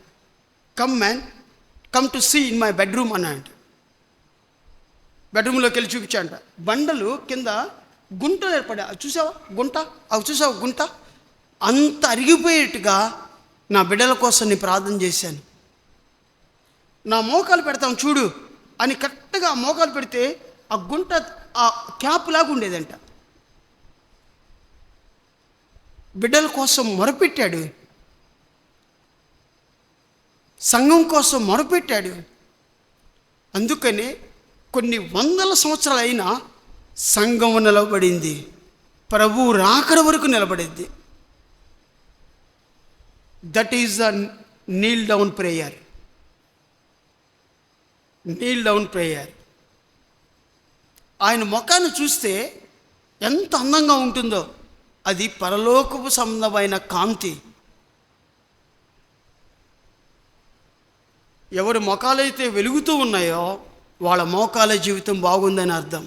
Come man, come to see in my bedroom అన్నాడు. బెడ్రూమ్లోకి వెళ్ళి చూపించాంట. బండలు కింద గుంటలు ఏర్పడా. చూసావా గుంట? అవి చూసావా గుంట? అంత అరిగిపోయేట్టుగా నా బిడ్డల కోసం నేను ప్రార్థన చేశాను. నా మోకాలు పెడతాం చూడు అని కరెక్ట్గా ఆ మోకాలు పెడితే ఆ గుంట ఆ క్యాప్ లాగా ఉండేదంట. బిడ్డల కోసం మొరపెట్టాడు, సంఘం కోసం మొరపెట్టాడు. అందుకనే కొన్ని వందల సంవత్సరాలు అయినా సంఘం నిలబడింది, ప్రభువు రాకడ వరకు నిలబడింది. That is the Neel down prayer. Neel down prayer. ఆయన ముఖాన్ని చూస్తే ఎంత అందంగా ఉంటుందో, అది పరలోకపు సంబంధమైన కాంతి. ఎవరి ముఖాలైతే వెలుగుతూ ఉన్నాయో వాళ్ళ మోకాల జీవితం బాగుందని అర్థం.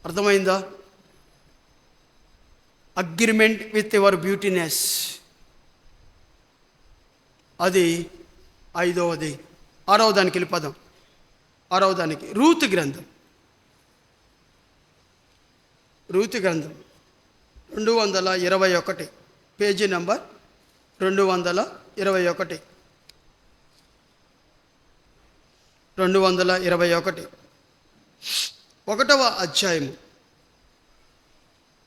అర్థమైందా? అగ్రిమెంట్ విత్ యువర్ బ్యూటీనెస్, అది ఐదవది. ఆరవ దానికి వెళ్ళిపోదాం. ఆరవ దానికి రూతు గ్రంథం. రూతు గ్రంథం 221, పేజీ నంబర్ 221. 221 1వ అధ్యాయము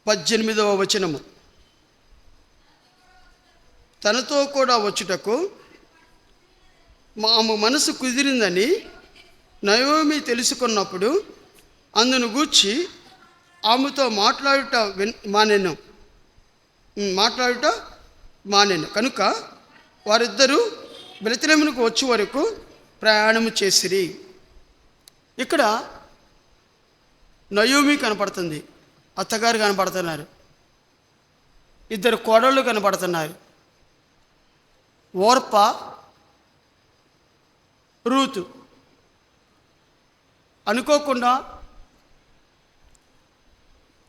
18వ వచనము. తనతో కూడా వచ్చుటకు ఆమె మనసు కుదిరిందని నయోమి తెలుసుకున్నప్పుడు అందును గూర్చి ఆమెతో మాట్లాడుట మానెను. కనుక వారిద్దరూ బెత్లెహేమునకు వచ్చే వరకు ప్రయాణము చేసిరి. ఇక్కడ నయోమి కనపడుతుంది, అత్తగారు కనపడుతున్నారు, ఇద్దరు కోడళ్ళు కనపడుతున్నారు, ఓర్ప, రూతు. అనుకోకుండా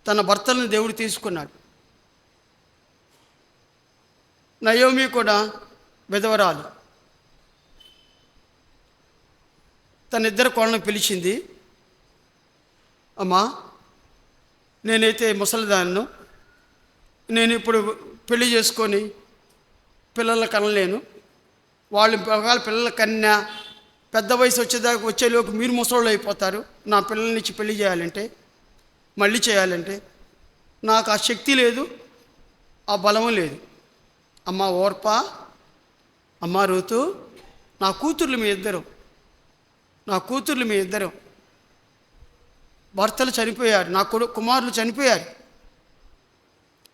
తన భర్తలను దేవుడు తీసుకున్నాడు. నయోమి కూడా విధవరాలు. తన ఇద్దరు కోడలను పిలిచింది. అమ్మా, నేనైతే ముసలిదాన్ను, నేను ఇప్పుడు పెళ్లి చేసుకొని పిల్లల కనలేను. వాళ్ళు పిల్లల కన్నా పెద్ద వయసు వచ్చేలోపు మీరు ముసలోళ్ళు అయిపోతారు. నా పిల్లల్నిచ్చి పెళ్లి చేయాలంటే, మళ్ళీ చేయాలంటే నాకు ఆ శక్తి లేదు, ఆ బలము లేదు. అమ్మ ఓర్ప, అమ్మా రూతు, నా కూతుర్లు మీ ఇద్దరు భర్తలు చనిపోయారు, నా కుమారులు చనిపోయారు.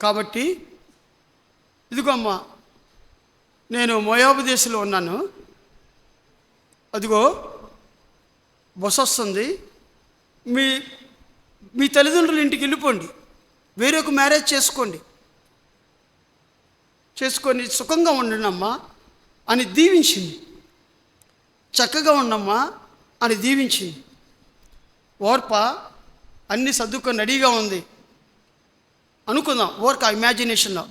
కాబట్టి ఇదిగో అమ్మా, నేను మోయాబు దేశంలో ఉన్నాను, అదిగో బస వస్తుంది, మీ మీ తల్లిదండ్రుల ఇంటికి వెళ్ళిపోండి, వేరొక మ్యారేజ్ చేసుకొని సుఖంగా ఉండండమ్మా అని దీవించింది. చక్కగా ఉండమ్మా అని దీవించింది. ఓర్ప అన్నీ సర్దుకొని రెడీగా ఉంది అనుకుందాం. ఓర్క ఇమాజినేషన్లో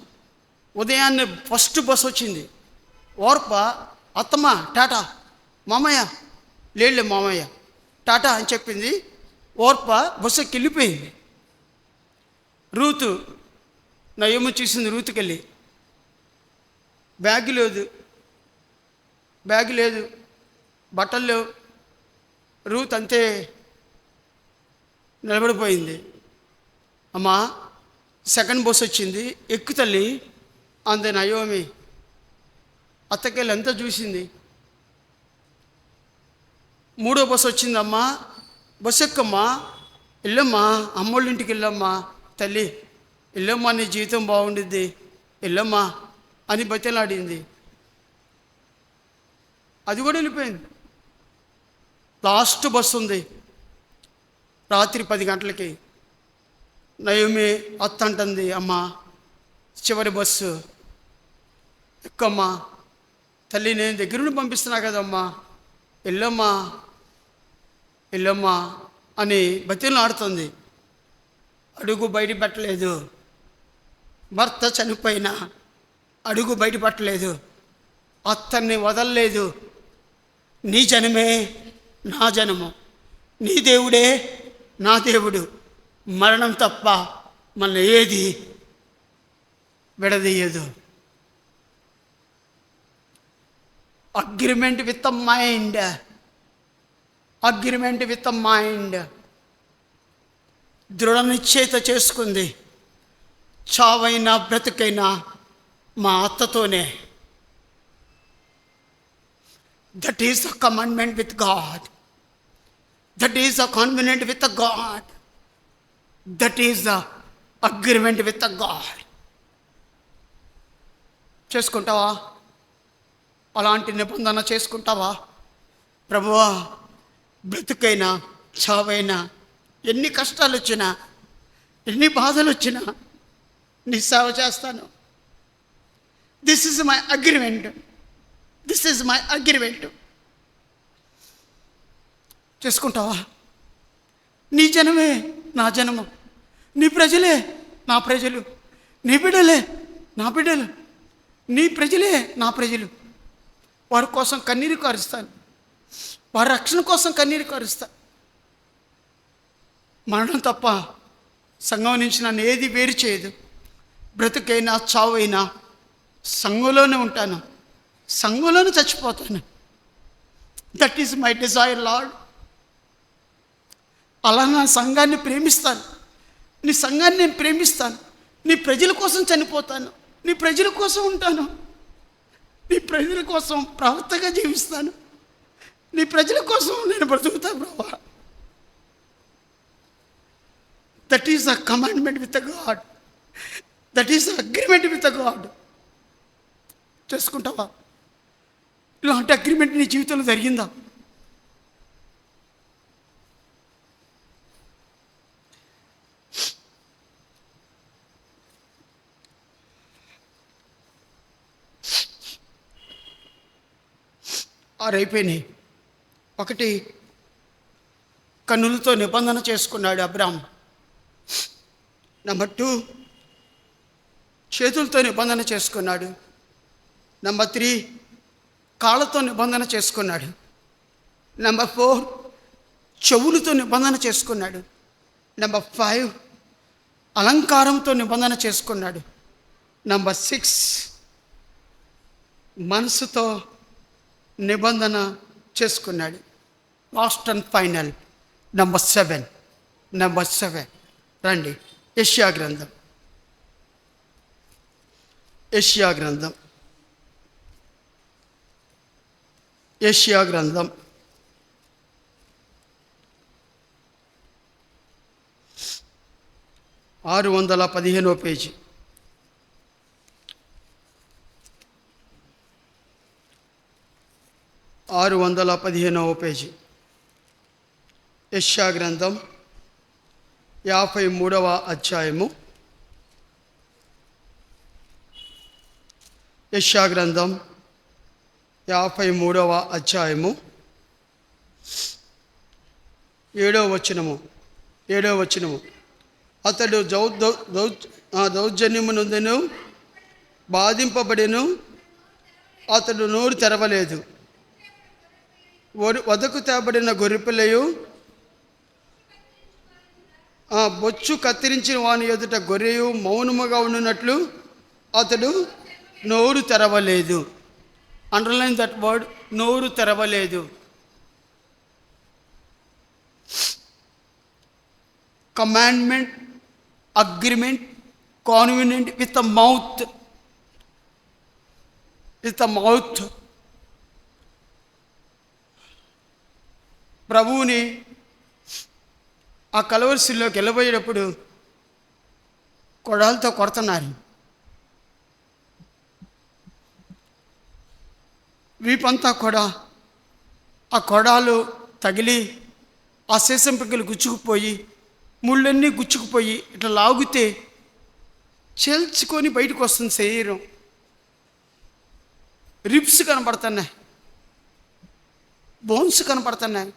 ఉదయాన్నే ఫస్ట్ బస్సు వచ్చింది. ఓర్ప అత్తమ్మ టాటా, మామయ్య లేళ్ళే మామయ్య టాటా అని చెప్పింది. ఓర్ప బస్సుకి వెళ్ళిపోయింది. రూతు నయము చూసింది. రూతుకెళ్ళి బ్యాగ్ లేదు, బట్టలు లేవు. రూత్ అంతే నిలబడిపోయింది. అమ్మా సెకండ్ బస్సు వచ్చింది, ఎక్కు తల్లి అంతే. నయోమి అత్తకెళ్ళి అంతా చూసింది. మూడో బస్సు వచ్చిందమ్మా, బస్సు ఎక్కమ్మా, వెళ్ళమ్మా, అమ్మోళ్ళ ఇంటికి వెళ్ళమ్మా తల్లి, వెళ్ళమ్మా, నీ జీవితం బాగుండిద్ది, వెళ్ళమ్మా అని బతిలాడింది. అది కూడా వెళ్ళిపోయింది. లాస్ట్ బస్సు ఉంది, రాత్రి 10 గంటలకి. నయోమి అత్త అంటుంది, అమ్మా చివరి బస్సు ఎక్కమ్మా తల్లి, నేను దగ్గర నుండి పంపిస్తున్నా కదమ్మా, వెళ్ళమ్మా అని బతిలాడుతుంది. అడుగు బయట పెట్టలేదు. భర్త చనిపోయినా అడుగు బయట పెట్టలేదు. అత్తన్ని వదలలేదు. నీ జనమే నా జనము, నీ దేవుడే నా దేవుడు, మరణం తప్ప మన ఏది విడదీయదు. అగ్రిమెంట్ విత్ ద మైండ్, దృఢ నిశ్చయిత చేసుకుంది. చావైనా బ్రతుకైనా మా అత్తతోనే. That is the commandment with God, that is the covenant with the God, that is the agreement with the God. చేసుకుంటావా? అలాంటి నిబంధన చేసుకుంటావా? ప్రభువా, బ్రతుకైనా చావైనా ఎన్ని కష్టాలు వచ్చినా ఎన్ని బాధలు వచ్చినా నీ సేవ చేస్తాను. This is my agreement. చేసుకుంటావా? నీ జనమే నా జనము, నీ ప్రజలే నా ప్రజలు, నీ బిడ్డలే నా బిడ్డలు, నీ ప్రజలే నా ప్రజలు. వారి కోసం కన్నీరు కారుస్తాను, వారి రక్షణ కోసం కన్నీరు కారుస్తాను. మరణం తప్ప సంఘం నుంచి నన్ను ఏది వేరు చేయదు. బ్రతుకైనా చావైనా సంఘంలోనే ఉంటాను, సంఘంలోనే చచ్చిపోతాను. That is my Dzire lord. అలా నా సంఘాన్ని ప్రేమిస్తాను, నీ సంఘాన్ని నేను ప్రేమిస్తాను. నీ ప్రజల కోసం చనిపోతాను, నీ ప్రజల కోసం ఉంటాను, నీ ప్రజల కోసం ప్రవక్తగా జీవిస్తాను, నీ ప్రజల కోసం నేను బ్రతుకుతాను ప్రభువా. That is the commandment with the God, that is the agreement with the God. చేసుకుంటావా? ఇలాంటి అగ్రిమెంట్ నీ జీవితంలో జరిగిందా? అయిపోయినాయి. 1 కన్నులతో నిబంధన చేసుకున్నాడు అబ్రామ్. నెంబర్ 2 చేతులతో నిబంధన చేసుకున్నాడు. నెంబర్ 3 కాళ్ళతో నిబంధన చేసుకున్నాడు. నెంబర్ 4 చెవులతో నిబంధన చేసుకున్నాడు. నెంబర్ 5 అలంకారంతో నిబంధన చేసుకున్నాడు. నెంబర్ 6 మనసుతో నిబంధన చేసుకున్నాడు. Last and final number 7. రండి, యెషయా గ్రంథం. యెషయా గ్రంథం 615 పేజీ. 615 పేజీ. యెషయా గ్రంథం 53వ అధ్యాయము. యెషయా గ్రంథం 53వ అధ్యాయము 7వ వచనము. అతడు దౌర్జన్యమునందును బాధింపబడెను, అతడు నోరు తెరవలేదు. వదకు తేబడిన గొర్రెపిల్లయు బొచ్చు కత్తిరించిన వాని ఎదుట గొర్రెయు మౌనముగా ఉండినట్లు అతడు నోరు తెరవలేదు. అండర్లైన్ దట్ వర్డ్, నోరు తెరవలేదు. Commandment, agreement, covenant with the mouth. ప్రభువుని ఆ కలవరిశిల్లోకి వెళ్ళబోయేటప్పుడు కొడాలతో కొడుతున్నారు. వీపంతా కూడా ఆ కొడాలు తగిలి ఆ సీసంపికలు గుచ్చుకుపోయి, ముళ్ళన్నీ గుచ్చుకుపోయి ఇట్లా లాగితే చేల్చుకొని బయటకు వస్తుంది శరీరం. రిబ్స్ కనపడుతున్నాయి, బోన్స్ కనపడుతున్నాయి.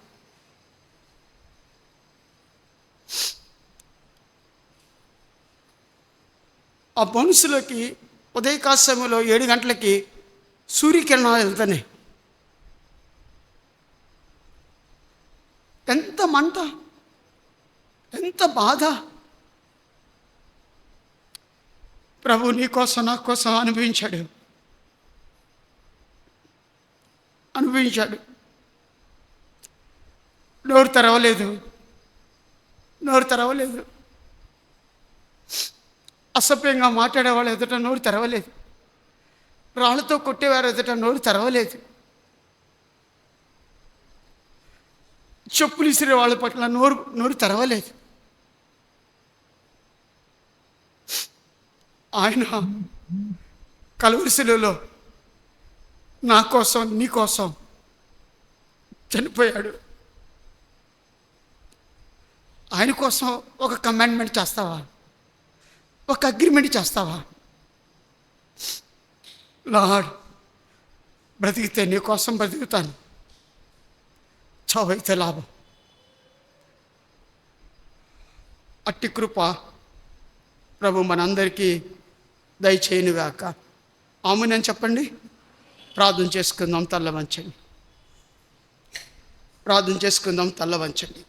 ఆ బోన్స్లోకి ఉదయకాల సమయంలో 7 గంటలకి సూర్యకిరణాలు వెళ్తున్నాయి. ఎంత మంట, ఎంత బాధ. ప్రభు నీ కోసం నా కోసం అనుభవించాడు. నోరు తెరవలేదు. అసభ్యంగా మాట్లాడేవాళ్ళు ఎదుట నోరు తెరవలేదు. రాళ్ళతో కొట్టేవారు ఎదుట నోరు తెరవలేదు. చెప్పులు ఇసిరే వాళ్ళ పట్ల నోరు తెరవలేదు. ఆయన కలువరి శిలువలో నా కోసం నీ కోసం చనిపోయాడు. ఆయన కోసం ఒక కమాండ్మెంట్ చేస్తావా? ఒక అగ్రిమెంట్ చేస్తావా? లార్డ్, బ్రతికితే నీ కోసం బ్రతుకుతాను, చావైతే లాభం. అట్టి కృప ప్రభు మనందరికీ దయచేయునుగాక. ఆమేన్ చెప్పండి. ప్రార్థన చేసుకుందాం, తల్ల వంచండి.